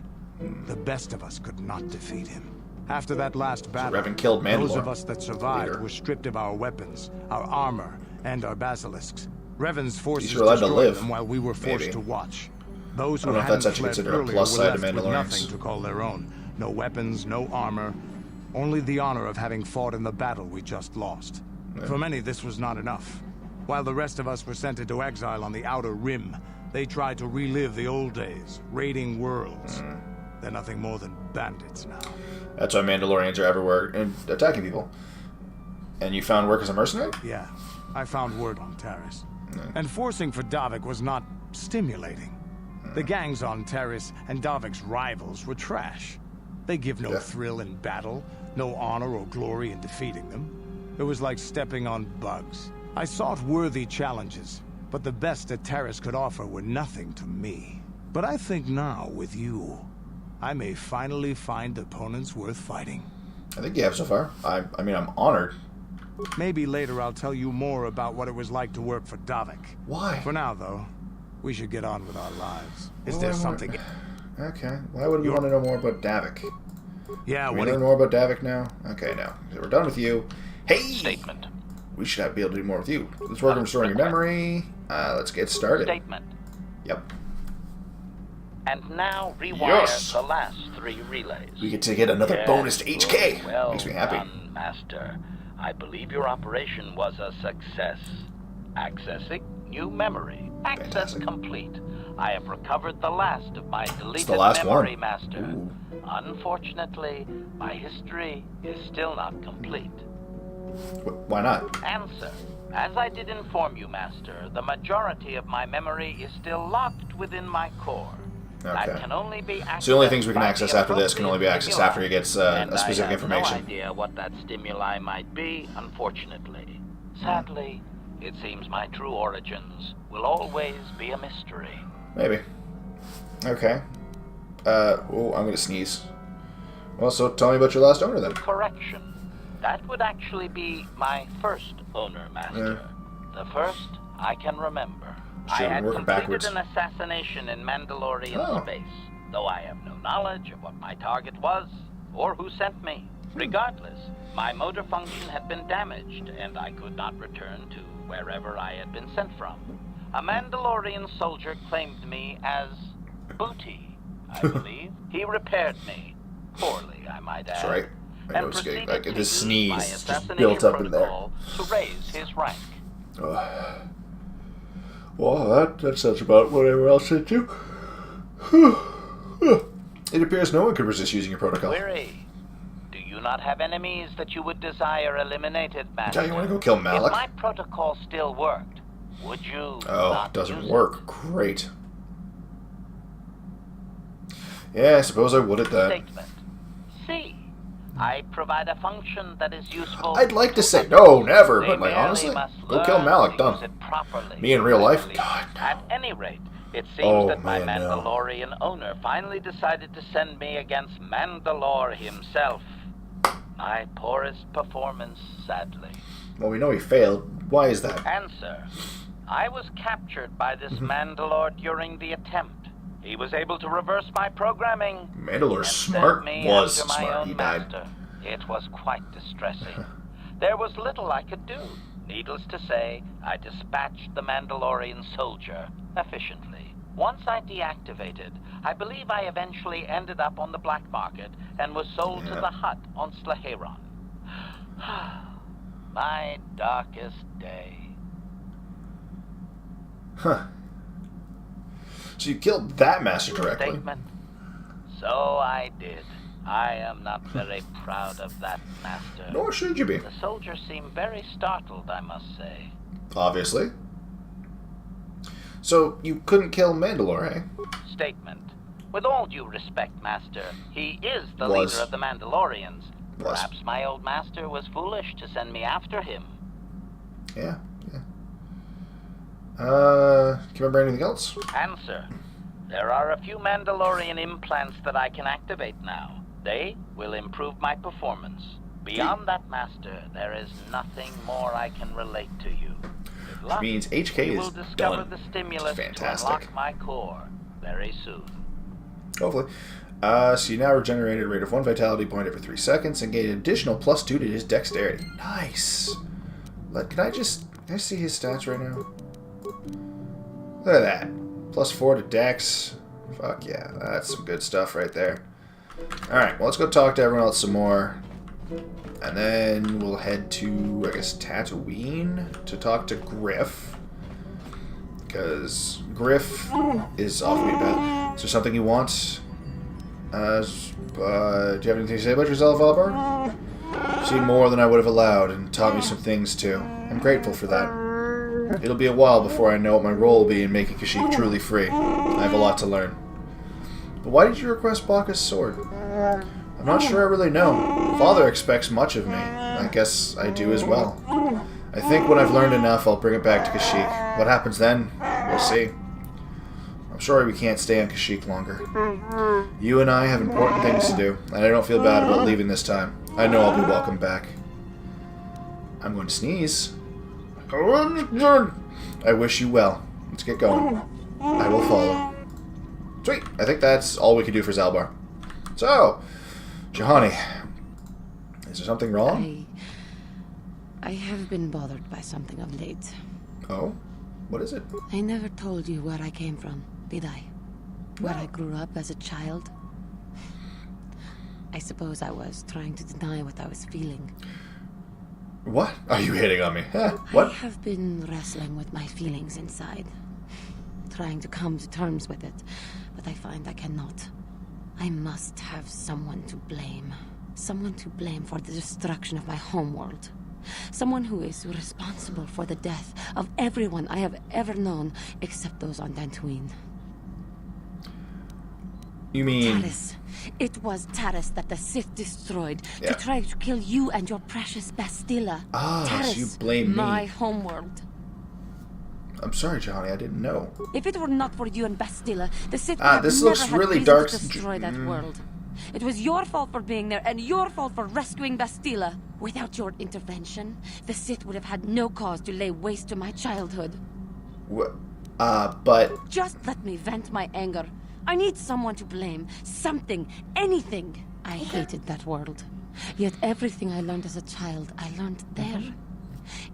The best of us could not defeat him. After that last battle, Revan killed Mandalore. those of us that survived Leader. were stripped of our weapons, our armor, and our basilisks. Revan's forces You're allowed to destroyed live, them while we were forced maybe. to watch. Those I who don't know if hadn't that's actually fled considered a earlier plus were side to left with Mandalorians. nothing to call their own. No weapons, no armor. Only the honor of having fought in the battle we just lost. Yeah. For many, this was not enough. While the rest of us were sent into exile on the Outer Rim, they tried to relive the old days, raiding worlds. They're nothing more than bandits now. That's why Mandalorians are everywhere and attacking people. And you found work as a mercenary? Yeah, I found word on Taris. And forcing for Davik was not stimulating. The gangs on Taris and Davik's rivals were trash. They give no thrill in battle, no honor or glory in defeating them. It was like stepping on bugs. I sought worthy challenges, but the best that Taris could offer were nothing to me. But I think now, with you, I may finally find opponents worth fighting. I think you have so far. I mean, I'm honored. Maybe later I'll tell you more about what it was like to work for Davik. Why? For now, though, we should get on with our lives. Is there something... Okay. Why would we want to know more about Davik? Yeah, Can we what learn more about Davik now? Okay, now. So we're done with you. Hey! Statement. We should be able to do more with you. Let's work on restoring your memory. Let's get started. Statement. Yep. And now rewire Yes! the last 3 relays. We get to get another Yes, bonus to HK. good. Well Makes me happy. done, Master. I believe your operation was a success. Accessing new memory. Access Fantastic. complete. I have recovered the last of my deleted the last memory, one. Master. Ooh. Unfortunately, my history is still not complete. Why not? Answer. As I did inform you, Master, the majority of my memory is still locked within my core. Okay. That can only be accessed So the only things we can by access the after this can only be accessed appropriate after he gets stimuli. a specific And information. I have no idea what that stimuli might be, unfortunately. Sadly, it seems my true origins will always be a mystery. Maybe. Okay. Oh, I'm gonna sneeze. Well, so tell me about your last owner then. Correction. That would actually be my first owner, Master. The first I can remember. I Should've had worked completed backwards. an assassination in Mandalorian Oh. space, though I have no knowledge of what my target was or who sent me. Regardless, my motor function had been damaged, and I could not return to wherever I had been sent from. A Mandalorian soldier claimed me as booty, I believe. He repaired me. Poorly, I might add. That's right. I And noticed proceeded like to this use sneeze my just assassination built up in there. protocol to raise his rank. Well, that sounds about what everyone else said too. It appears no one could resist using your protocol. Query. Do you not have enemies that you would desire eliminated, Master? Yeah, you want to go kill Malik? If my protocol still worked, would you Oh, not it doesn't use it? work. Great. Yeah, I suppose I would at that. Statement. C. I provide a function that is useful. I'd like to say no, never, They but like merely honestly, must go kill learn Malik. to use Done. it properly. Me in real life? I believe. God, no. At any rate, it seems Oh, that my man, no. Mandalorian owner finally decided to send me against Mandalore himself. My poorest performance, sadly. Well, we know he failed. Why is that? Answer. I was captured by this Mandalore during the attempt. He was able to reverse my programming. Mandalore's and smart. sent me Was after my smart. own He died. master. It was quite distressing. There was little I could do. Needless to say, I dispatched the Mandalorian soldier efficiently. Once I deactivated, I believe I eventually ended up on the black market and was sold to Yeah. the hut on Slaheron. My darkest day. Huh. So you killed that master directly. Statement. So I did. I am not very proud of that, Master. Nor should you be. The soldier seemed very startled, I must say. Obviously. So you couldn't kill Mandalore, eh? Statement. With all due respect, Master, he is the Was. leader of the Mandalorians. Was. Perhaps my old master was foolish to send me after him. Yeah. Can you remember anything else? Answer. There are a few Mandalorian implants that I can activate now. They will improve my performance. Beyond that, Master, there is nothing more I can relate to you. With luck, Means HK you is will discover done. the stimulus to Fantastic. unlock my core very soon. Hopefully. So you now regenerated a rate of 1 vitality point every 3 seconds and gain an additional +2 to his dexterity. Nice. Can I see his stats right now? Look at that. +4 to dex. Fuck yeah, that's some good stuff right there. Alright, well, let's go talk to everyone else some more. And then we'll head to, I guess, Tatooine to talk to Griff. Because Griff is off me bad. Is there something you want? Do you have anything to say about yourself, Albert? You've seen more than I would have allowed and taught me some things too. I'm grateful for that. It'll be a while before I know what my role will be in making Kashyyyk truly free. I have a lot to learn. But why did you request Bacca's sword? I'm not sure I really know. Father expects much of me. I guess I do as well. I think when I've learned enough, I'll bring it back to Kashyyyk. What happens then? We'll see. I'm sorry we can't stay on Kashyyyk longer. You and I have important things to do, and I don't feel bad about leaving this time. I know I'll be welcome back. I'm going to sneeze. I wish you well. Let's get going. I will follow. Sweet. I think that's all we can do for Zalbar. So, Juhani, is there something wrong? I have been bothered by something of late. Oh? What is it? I never told you where I came from, did I? Where I grew up as a child? I suppose I was trying to deny what I was feeling. What? Are you hitting on me? Huh? What? I have been wrestling with my feelings inside. Trying to come to terms with it. But I find I cannot. I must have someone to blame. Someone to blame for the destruction of my homeworld. Someone who is responsible for the death of everyone I have ever known, except those on Dantooine. You mean... Taris. It was Taris that the Sith destroyed Yeah. to try to kill you and your precious Bastilla. Ah, Taris, so you blame me. my homeworld. I'm sorry, Johnny, I didn't know. If it were not for you and Bastilla, the Sith would have this never looks had really reason dark. to destroy that world. It was your fault for being there, and your fault for rescuing Bastilla. Without your intervention, the Sith would have had no cause to lay waste to my childhood. But... Just let me vent my anger. I need someone to blame. Something. Anything. I hated that world. Yet everything I learned as a child, I learned there.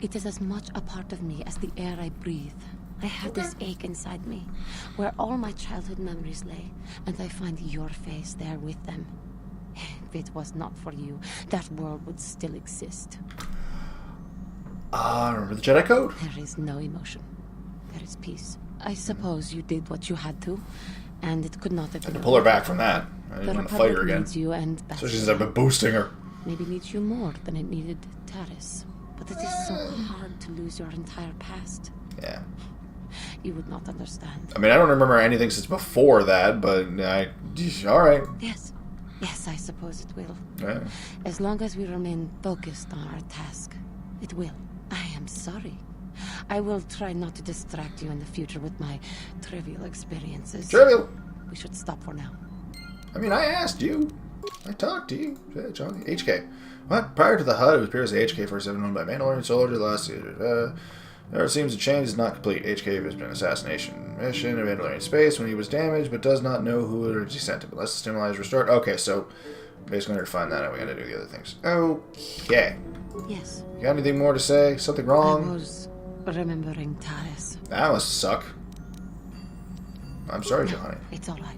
It is as much a part of me as the air I breathe. I have this ache inside me, where all my childhood memories lay, and I find your face there with them. If it was not for you, that world would still exist. Remember the Jedi Code? There is no emotion. There is peace. I suppose you did what you had to, and it could not have I been. had to pull her back from that. I The didn't want to fight her Republic again. needs you and So since I've been boosting her. maybe needs you more than it needed Taris. But it is so hard to lose your entire past. Yeah. You would not understand. I mean, I don't remember anything since before that, but alright. Yes. Yes, I suppose it will. Yeah. As long as we remain focused on our task, it will. I am sorry. I will try not to distract you in the future with my trivial experiences. Trivial. We should stop for now. I mean, I asked you. I talked to you. Yeah, Johnny. HK. What? Prior to the HUD, it was previously HK-47 owned by Mandalorian soldiers. Last year, it seems the change is not complete. HK has been an assassination mission in Mandalorian space when he was damaged, but does not know who originally sent him. Unless the stimuli is restored. Okay, so basically, in order to find that out, we gotta do the other things. Okay. Yes. You got anything more to say? Something I wrong? was remembering Taris. That must suck. I'm sorry, Johnny. It's all right.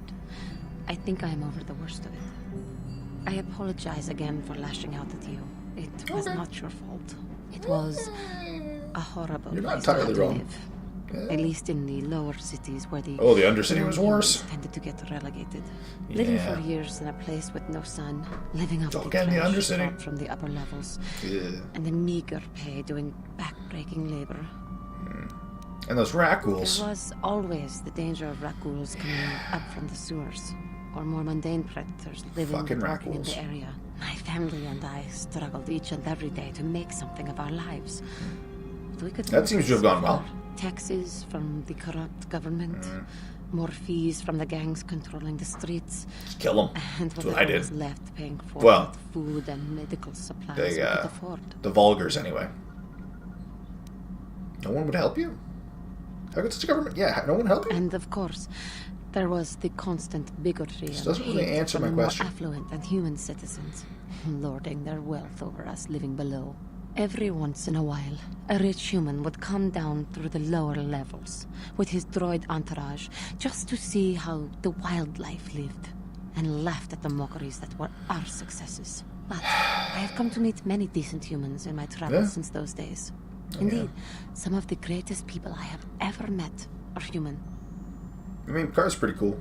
I think I am over the worst of it. I apologize again for lashing out at you. It was not your fault. It was a horrible You're not place to have entirely to wrong. live. Yeah. At least in the lower cities where the Oh, the Undercity was lower worse. humans tended to get relegated. Living Yeah. for years in a place with no sun, living off Don't the get in the trash Undercity. dropped from the upper levels, Yeah. and the meager pay doing back-breaking labor. And those There rackhools. was always the danger of raccoons coming up from the sewers, or more mundane predators living Fucking and working in raccoons. the area. My family and I struggled each and every day to make something of our lives. But we could That seems to have gone well. Taxes from the corrupt government, more fees from the gangs controlling the streets, Just kill them. and That's what I whatever did. was left paying for Well, with food and medical supplies They, we could afford. the Vulgars, anyway. No one would help you? How could such a government? Yeah, no one would help you? And of course, there was the constant bigotry This and doesn't really hate answer from my the more question. affluent and human citizens, lording their wealth over us living below. Every once in a while, a rich human would come down through the lower levels with his droid entourage just to see how the wildlife lived and laughed at the mockeries that were our successes. But I have come to meet many decent humans in my travels since those days. Indeed, some of the greatest people I have ever met are human. I mean, Picard's pretty cool.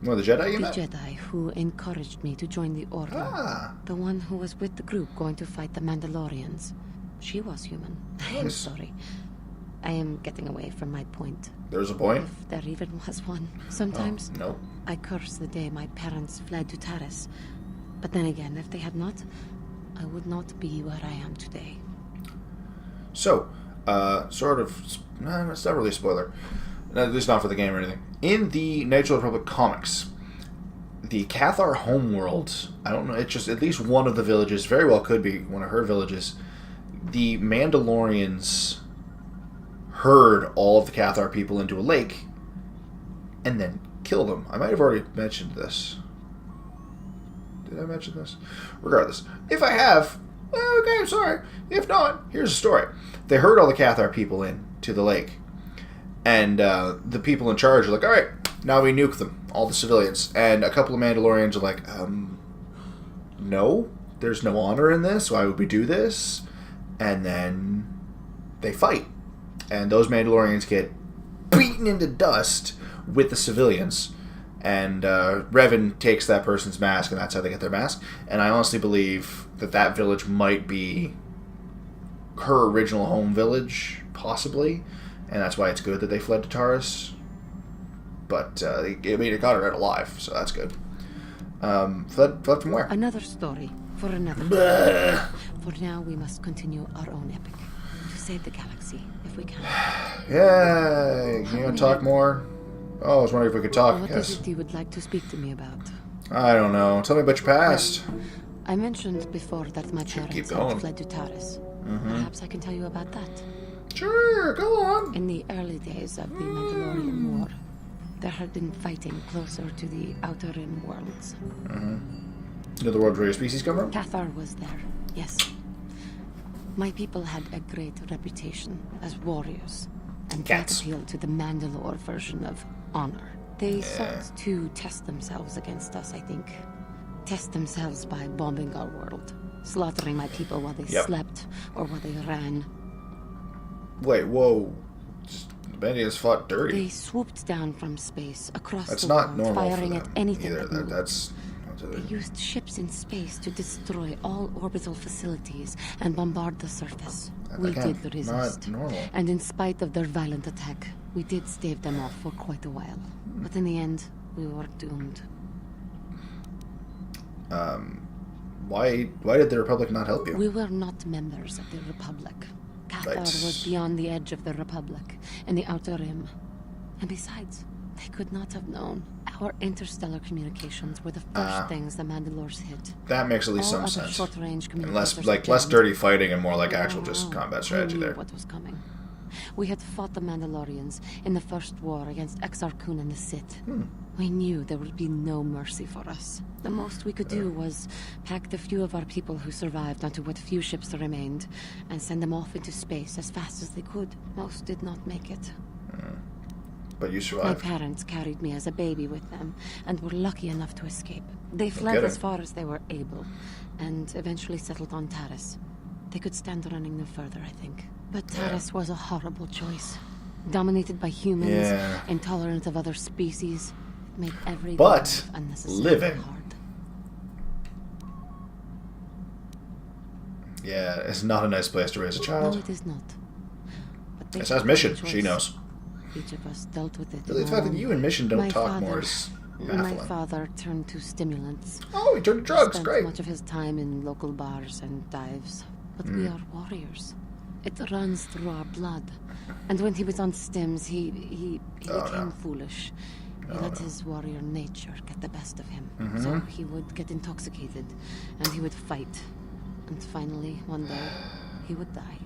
One of the Jedi you met? The Jedi who encouraged me to join the Order. Ah. The one who was with the group going to fight the Mandalorians. She was human. I am sorry. I am getting away from my point. There's a point? If there even was one. Sometimes No. I curse the day my parents fled to Taris. But then again, if they had not, I would not be where I am today. So, sort of... it's not really a spoiler. At least not for the game or anything. In the Knights of the Republic comics, the Cathar homeworld, I don't know, it's just at least one of the villages, very well could be one of her villages, the Mandalorians herd all of the Cathar people into a lake and then killed them. I might have already mentioned this. Did I mention this? Regardless, if I have, well, okay, I'm sorry. If not, here's the story. They herd all the Cathar people into the lake. And the people in charge are like, all right, now we nuke them, all the civilians. And a couple of Mandalorians are like, no, there's no honor in this. Why would we do this? And then they fight. And those Mandalorians get beaten into dust with the civilians. And Revan takes that person's mask, and that's how they get their mask. And I honestly believe that that village might be her original home village, possibly. And that's why it's good that they fled to Taris. But, I mean, it got her out alive, so that's good. Fled from where? Another story for another day. For now, we must continue our own epic. To save the galaxy, if we can. Yeah, you want to talk more? Oh, I was wondering if we could talk, What I guess. is it you would like to speak to me about? I don't know. Tell me about your past. I mentioned before that my Keep parents going. had fled to Taris. Perhaps I can tell you about that. Sure, go on. In the early days of the Mandalorian War, there had been fighting closer to the Outer Rim worlds. You know the world where your species come from? Cathar was there, yes. My people had a great reputation as warriors, and Cats. that appealed to the Mandalore version of honor. They sought to test themselves against us, I think. Test themselves by bombing our world, slaughtering my people while they slept or while they ran. Wait, whoa. Bendians fought dirty. They swooped down from space across That's the not world, normal firing for at them anything either. that moved. That's They used ships in space to destroy all orbital facilities and bombard the surface. We Again, did resist. not normal. And in spite of their violent attack, we did stave them off for quite a while. But in the end, we were doomed. Why did the Republic not help you? We were not members of the Republic. Cathar Right. was beyond the edge of the Republic, in the Outer Rim. And besides, they could not have known. Our interstellar communications were the first things the Mandalores hit. That makes at least All some other sense. short-range And communicators less were dirty fighting and more like actual jammed. just combat We strategy knew there. what was coming. We had fought the Mandalorians in the first war against Exar Kun and the Sith. We knew there would be no mercy for us. The most we could do was pack the few of our people who survived onto what few ships there remained and send them off into space as fast as they could. Most did not make it. But you My survived. parents carried me as a baby with them and were lucky enough to escape. They fled kidding. as far as they were able and eventually settled on Taris. They could stand running no further, I think. But Taris was a horrible choice. Dominated by humans, Yeah. intolerant of other species. It made every But life unnecessarily living. hard. Yeah, it's not a nice place to raise a No, child. it is not. But they It's our had mission. no She choice. knows. Each of us dealt with it. Really, in the our fact that own you and Mission don't My talk father- more is My baffling. father turned to stimulants. Oh, he turned to drugs. Spent Great. much of his time in local bars and dives. But we are warriors. It runs through our blood. And when he was on stims, he became foolish. He let his warrior nature get the best of him. So he would get intoxicated, and he would fight. And finally, one day, he would die.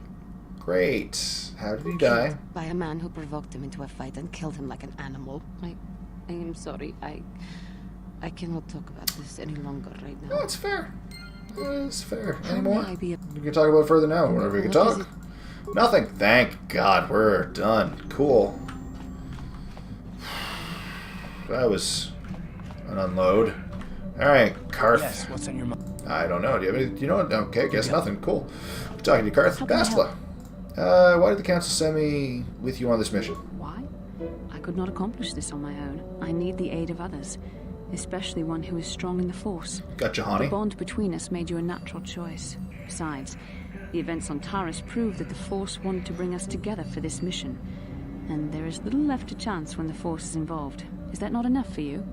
Great. How did he die? By a man who provoked him into a fight and killed him like an animal. I am sorry. I cannot talk about this any longer right now. No, it's fair. It's fair. How Any may more? I be a... We can talk about it further now, whenever we can What is talk. Nothing. Thank God, we're done. Cool. That was an unload. Alright, Karth. Yes, what's on your mind? I don't know. Do you have any... You know what? Okay, guess nothing. Cool. I'm talking to Karth. How can I Bastila. Why did the council send me with you on this mission? Why? I could not accomplish this on my own. I need the aid of others, especially one who is strong in the Force. Gotcha, The honey. bond between us made you a natural choice. Besides, the events on Taris prove that the Force wanted to bring us together for this mission. And there is little left to chance when the Force is involved. Is that not enough for you?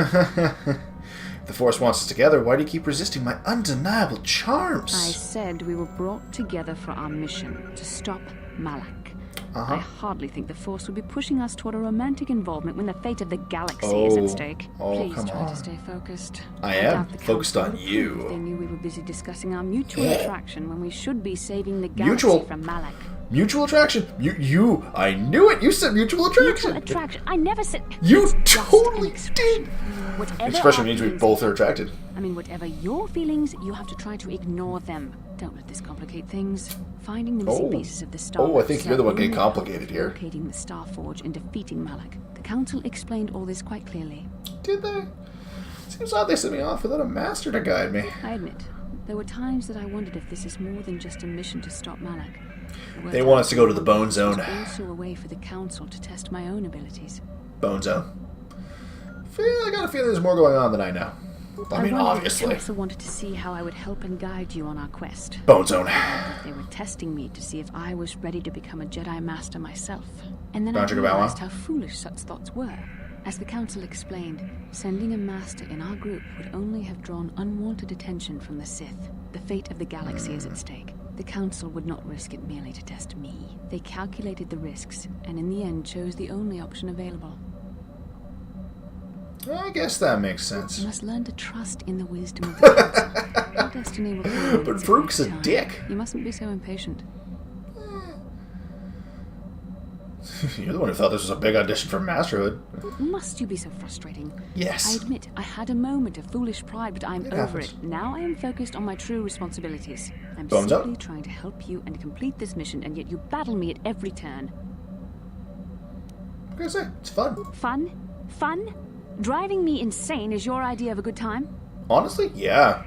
If the Force wants us together, why do you keep resisting my undeniable charms? I said we were brought together for our mission, to stop Malak. I hardly think the Force would be pushing us toward a romantic involvement when the fate of the galaxy is at stake. Oh, Please come try on. to stay focused. I am doubt the focused Council on would you. approve if they knew we were busy discussing our mutual attraction when we should be saving the galaxy Mutual? from Malak. Mutual attraction? I knew it! You said mutual attraction! Mutual attraction? I never said... You It's just totally an expression. did! Whatever Expression our means we feelings both are attracted. I mean, whatever your feelings, you have to try to ignore them. Don't let this complicate things. Finding the missing pieces of the star. Oh, I think you're the one only getting help complicated here. Locating the Star Forge and defeating Malak. The Council explained all this quite clearly. Did they? Seems odd they sent me off without a master to guide me. I admit, there were times that I wondered if this is more than just a mission to stop Malak. They want us to go to the Bone Zone. It's also a way for the Council to test my own abilities. Bone Zone. I got a feeling there's more going on than I know. I mean, wondered obviously. if the Council wanted to see how I would help and guide you on our quest. Bone Zone. They were testing me to see if I was ready to become a Jedi Master myself. And then I Roger, Gabawa. realized how foolish such thoughts were. As the Council explained, sending a Master in our group would only have drawn unwanted attention from the Sith. The fate of the galaxy is at stake. The Council would not risk it merely to test me. They calculated the risks, and in the end chose the only option available. I guess that makes You sense. must learn to trust in the wisdom of the Council. Your destiny will come when But it's Vrook's a right time. dick. You mustn't be so impatient. You're the one who thought this was a big audition for Masterhood. Must you be so frustrating? Yes. I admit, I had a moment of foolish pride, but I'm It over happens. it. Now I am focused on my true responsibilities. I'm Thumbs up. simply trying to help you and complete this mission, and yet you battle me at every turn. What can I say? It's fun. Fun? Fun? Driving me insane is your idea of a good time? Honestly, yeah.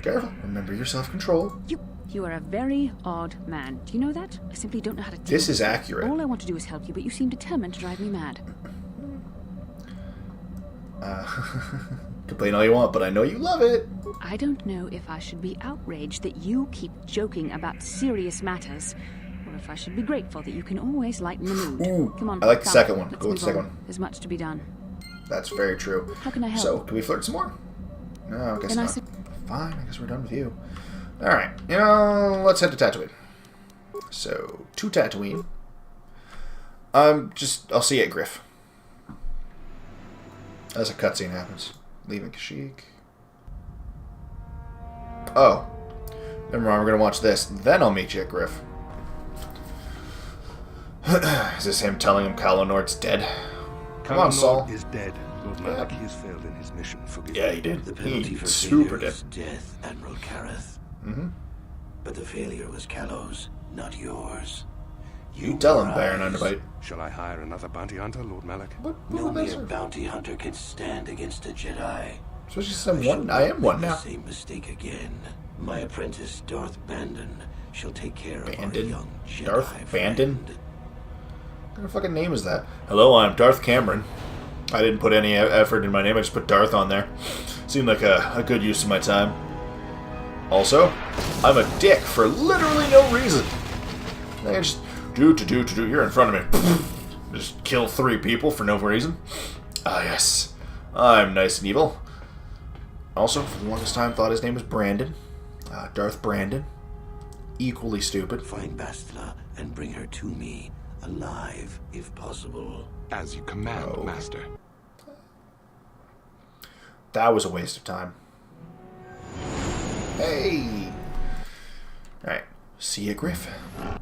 Careful. Remember your self-control. You are a very odd man. Do you know that? I simply don't know how to deal This with is it. accurate. All I want to do is help you, but you seem determined to drive me mad. Complain all you want, but I know you love it. I don't know if I should be outraged that you keep joking about serious matters, or if I should be grateful that you can always lighten the mood. Ooh, Come on, I like the come. second one. Let's Go with the move second on. one. There's much to be done. That's very true. How can I help? So, can we flirt some more? No, I guess Then I not. sup- Fine, I guess we're done with you. Alright, let's head to Tatooine. So, to Tatooine. I'll see you at Griff. As a cutscene happens. Leaving Kashyyyk. Oh. Never mind, we're gonna watch this. Then I'll meet you at Griff. Is this him telling him Kylo Nord's dead? Come on, Saul. is dead. Lord Malak has failed in his mission. Forgive Yeah, me. he did. The penalty He for super failure dead. is death, Admiral Kareth. Mm-hmm. But the failure was Callow's, not yours. You tell him, were Baron eyes. Underbite. Shall I hire another bounty hunter, Lord Malak? What No would that mere serve? bounty hunter can stand against a Jedi. Especially since I'm one. I am one Make now. the same mistake again. My apprentice, Darth Bandon, shall take care of our Bandon? young Jedi Darth Bandon? friend. What kind of fucking name is that? Hello, I'm Darth Cameron. I didn't put any effort in my name. I just put Darth on there. Seemed like a good use of my time. Also, I'm a dick for literally no reason. I just do. You're in front of me. Just kill 3 people for no reason. Ah, yes. I'm nice and evil. Also, for the longest time, thought his name was Brandon. Darth Brandon. Equally stupid. Find Bastila and bring her to me, alive, if possible. As you command, Oh. Master. That was a waste of time. Hey! Alright. See ya, Griff. What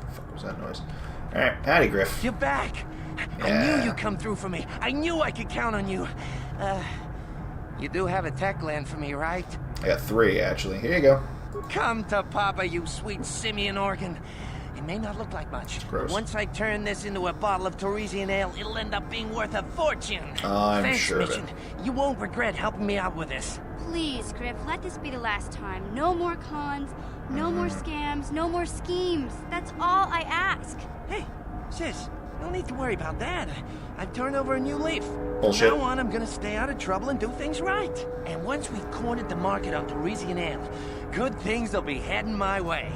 the fuck was that noise? Alright, howdy, Griff. You're back! Yeah. I knew you'd come through for me. I knew I could count on you. You do have a tech land for me, right? I got 3, actually. Here you go. Come to Papa, you sweet simian organ. It may not look like much, Gross. but once I turn this into a bottle of Torresian ale, it'll end up being worth a fortune. I'm Thanks, sure of Mission. it. You won't regret helping me out with this. Please, Griff, let this be the last time. No more cons, no more scams, no more schemes. That's all I ask. Hey, sis, no need to worry about that. I've turned over a new leaf. Bullshit. From now on, I'm gonna stay out of trouble and do things right. And once we've cornered the market on Torresian ale, good things will be heading my way.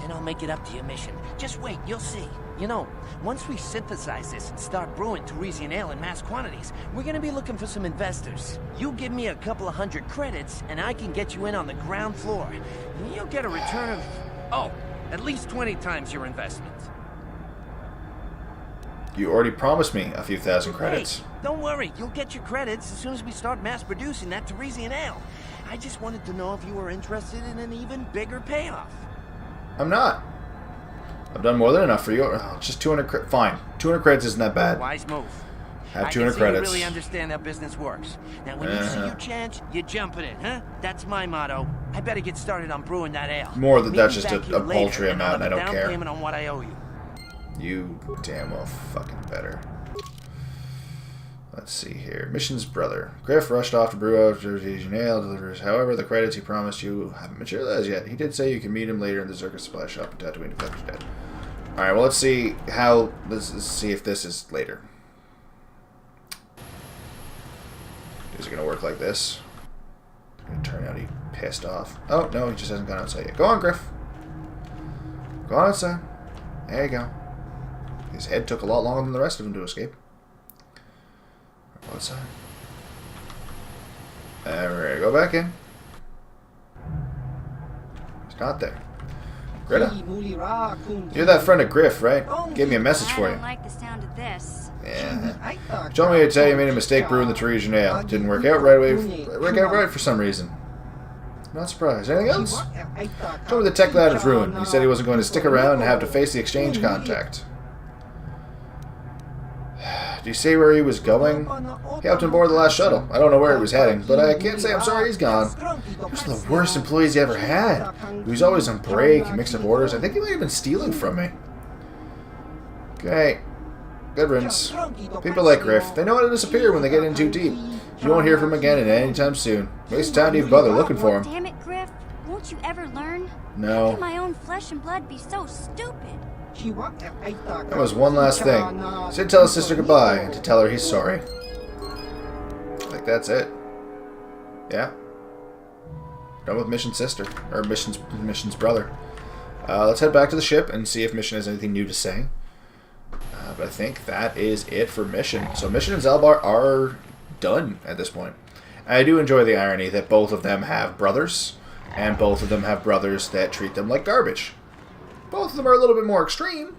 Then I'll make it up to your Mission. Just wait, you'll see. You know, once we synthesize this and start brewing Torresian ale in mass quantities, we're gonna be looking for some investors. You give me a couple of 100 credits, and I can get you in on the ground floor. You'll get a return of, oh, at least 20 times your investment. You already promised me a few thousand credits. Hey, don't worry. You'll get your credits as soon as we start mass producing that Torresian ale. I just wanted to know if you were interested in an even bigger payoff. I'm not. I've done more than enough for you. Oh, just 200 credits. Fine. 200 credits isn't that bad. Wise move. Have I 200 can see credits. you really understand how business works. Now, when you see your chance, you jump at it, huh? That's my motto. I better get started on brewing that ale. More than Meet that's me just back a here later, paltry and I'll amount, have I a don't down care. payment on what I owe you. You damn well fucking better. Let's see here. Mission's brother. Griff rushed off to brew out Torresian ale delivers. However, the credits he promised you haven't materialized yet. He did say you can meet him later in the Zircus supply shop in Tatooine if Fletcher's dead. Alright, well, let's see how... Let's see if this is later. Is it going to work like this? It's going to turn out he pissed off. Oh, no, he just hasn't gone outside yet. Go on, Griff. Go on outside. There you go. His head took a lot longer than the rest of him to escape. Go outside. Alright, go back in. He's not there. Greta? You're that friend of Griff, right? Gave me a message for I you. don't like the sound of this. Yeah. Told me to tell you made a mistake brewing the Torresian ale. Didn't work out right for some reason. Not surprised. Anything else? Told me the tech lad was ruined. He said he wasn't going to stick around and have to face the exchange contact. Do you see where he was going? He helped him board the last shuttle. I don't know where he was heading, but I can't say I'm sorry he's gone. He was the worst employees he ever had. He was always on break, he mixed up orders. I think he might have been stealing from me. Okay. Good riddance. People like Griff, they know how to disappear when they get in too deep. You won't hear from him again anytime soon. Waste time to even bother looking for him. Damn it, Griff. Won't you ever learn? No. How can my own flesh and blood be so stupid? That was one last thing. Sid tell his sister goodbye and to tell her he's sorry. I think that's it. Yeah. Done with Mission's sister. Or Mission's brother. Let's head back to the ship and see if Mission has anything new to say. But I think that is it for Mission. So Mission and Zalbar are done at this point. I do enjoy the irony that both of them have brothers, and both of them have brothers that treat them like garbage. Both of them are a little bit more extreme,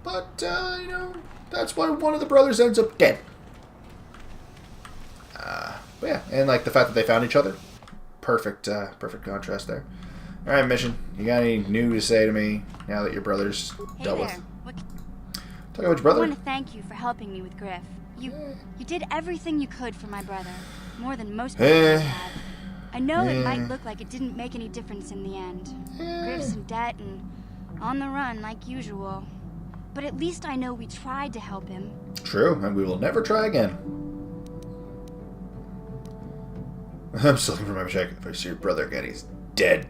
but, you know, that's why one of the brothers ends up dead. But yeah, and, like, the fact that they found each other, perfect contrast there. Alright, Mission, you got any new to say to me now that your brother's dealt with? Talk about your brother. I want to thank you for helping me with Griff. You did everything you could for my brother, more than most people have. I know it might look like it didn't make any difference in the end. Griff's in debt and on the run like usual. But at least I know we tried to help him. True, and we will never try again. I'm still looking for my check. If I see your brother again, he's dead.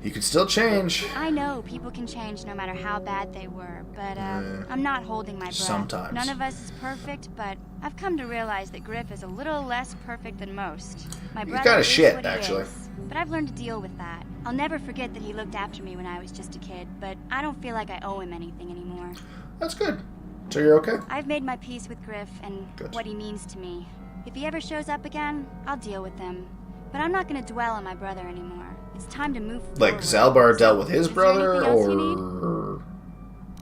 He could still change. I know people can change no matter how bad they were, but I'm not holding my breath. Sometimes. None of us is perfect, but I've come to realize that Griff is a little less perfect than most. My brother kinda is shit, what he actually. is, but I've learned to deal with that. I'll never forget that he looked after me when I was just a kid, but I don't feel like I owe him anything anymore. That's good. So you're okay? I've made my peace with Griff and what he means to me. If he ever shows up again, I'll deal with him. But I'm not going to dwell on my brother anymore. It's time to move forward. Like Zalbar dealt with his Is there brother, anything else or...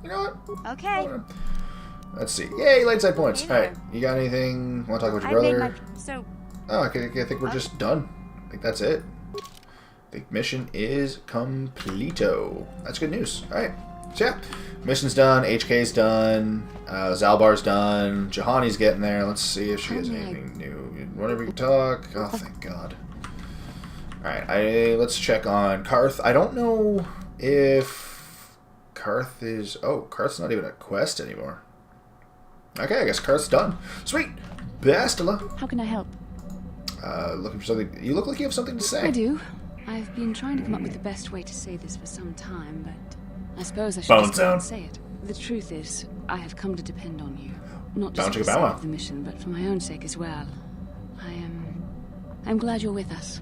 you know what? Okay. Let's see. Yay, light side points. Alright, you got anything? Want to talk about your brother? Oh, I think we're just done. I think that's it. I think mission is completo. That's good news. Alright. So yeah, mission's done, HK's done, Zalbar's done, Jahani's getting there. Let's see if she has anything new. Whenever you talk. Oh, thank God. Alright, let's check on Karth. I don't know if Karth is... Oh, Karth's not even a quest anymore. Okay, I guess Karth's done. Sweet! Bastila. How can I help? Looking for something... You look like you have something to say. I do. I've been trying to come up with the best way to say this for some time, but I suppose I should just go and say it. The truth is, I have come to depend on you. Not just for the sake of the mission, but for my own sake as well. I'm glad you're with us.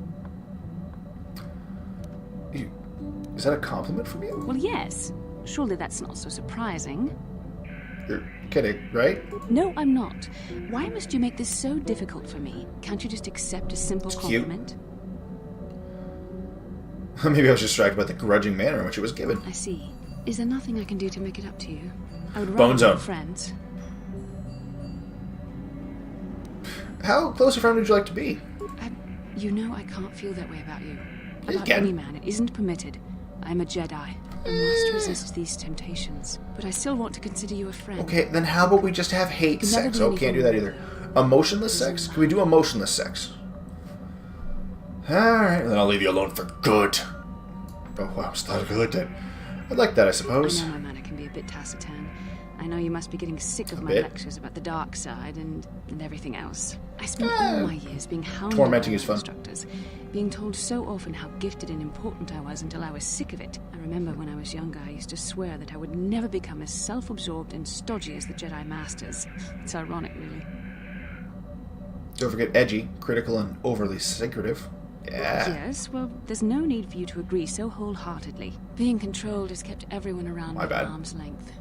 Is that a compliment from you? Well, yes. Surely that's not so surprising. You're kidding, right? No, I'm not. Why must you make this so difficult for me? Can't you just accept a simple compliment? Maybe I was distracted by the grudging manner in which it was given. I see. Is there nothing I can do to make it up to you? I would Bone rather Zone. be friends. How close a friend would you like to be? You know I can't feel that way about you. You About can. any man. It isn't permitted. I'm a Jedi. I must resist these temptations. But I still want to consider you a friend. Okay, then how about we just have hate sex? Oh, can't do that either. Emotionless sex? Can we do emotionless sex? Alright, then I'll leave you alone for good. Oh, wow, was that a good? I'd like that, I suppose. I know my manner can be a bit taciturn. I know you must be getting sick of my lectures about the dark side and everything else. I spent all my years being hounded by tormenting is fun. instructors, being told so often how gifted and important I was until I was sick of it. I remember when I was younger, I used to swear that I would never become as self-absorbed and stodgy as the Jedi Masters. It's ironic, really. Don't forget edgy, critical, and overly secretive. Yeah. Yes, well, there's no need for you to agree so wholeheartedly. Being controlled has kept everyone around at arm's length.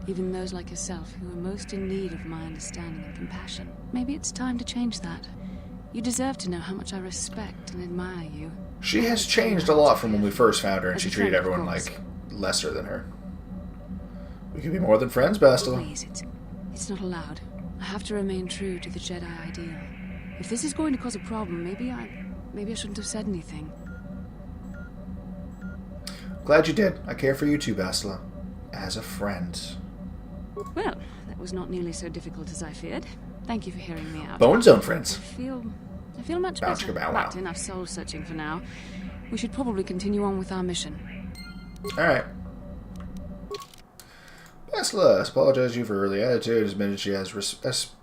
Even those like yourself who are most in need of my understanding and compassion. Maybe it's time to change that. You deserve to know how much I respect and admire you. She has changed a lot from when we first found her, and she treated everyone like lesser than her. We can be more than friends, Bastila. Please, it's not allowed. I have to remain true to the Jedi ideal. If this is going to cause a problem, maybe I shouldn't have said anything. Glad you did. I care for you too, Bastila. As a friend. Well, that was not nearly so difficult as I feared. Thank you for hearing me out. Bone Zone friends. I feel much better. But enough soul searching for now. We should probably continue on with our mission. Alright. Bastila has apologized to you for her early attitude. Has admitted she has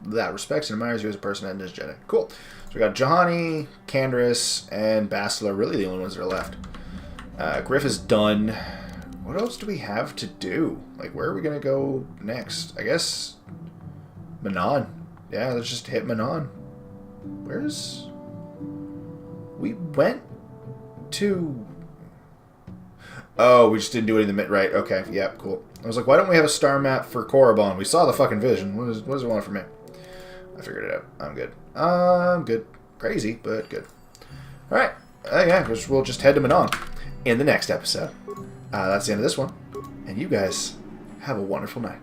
that respects and admires you as a person and as Jedi. Cool. So we got Jahani, Candace, and Bastila. Really the only ones that are left. Griff is done. What else do we have to do? Like, where are we going to go next? I guess Manon. Yeah, let's just hit Manon. Where's... We went to... Oh, we just didn't do it in the mid... Right, okay, yeah, cool. I was like, why don't we have a star map for Korriban? We saw the fucking vision. What does it want from me? I figured it out. I'm good. I'm good. Crazy, but good. Alright. Yeah, we'll just head to Manon in the next episode. That's the end of this one. And you guys have a wonderful night.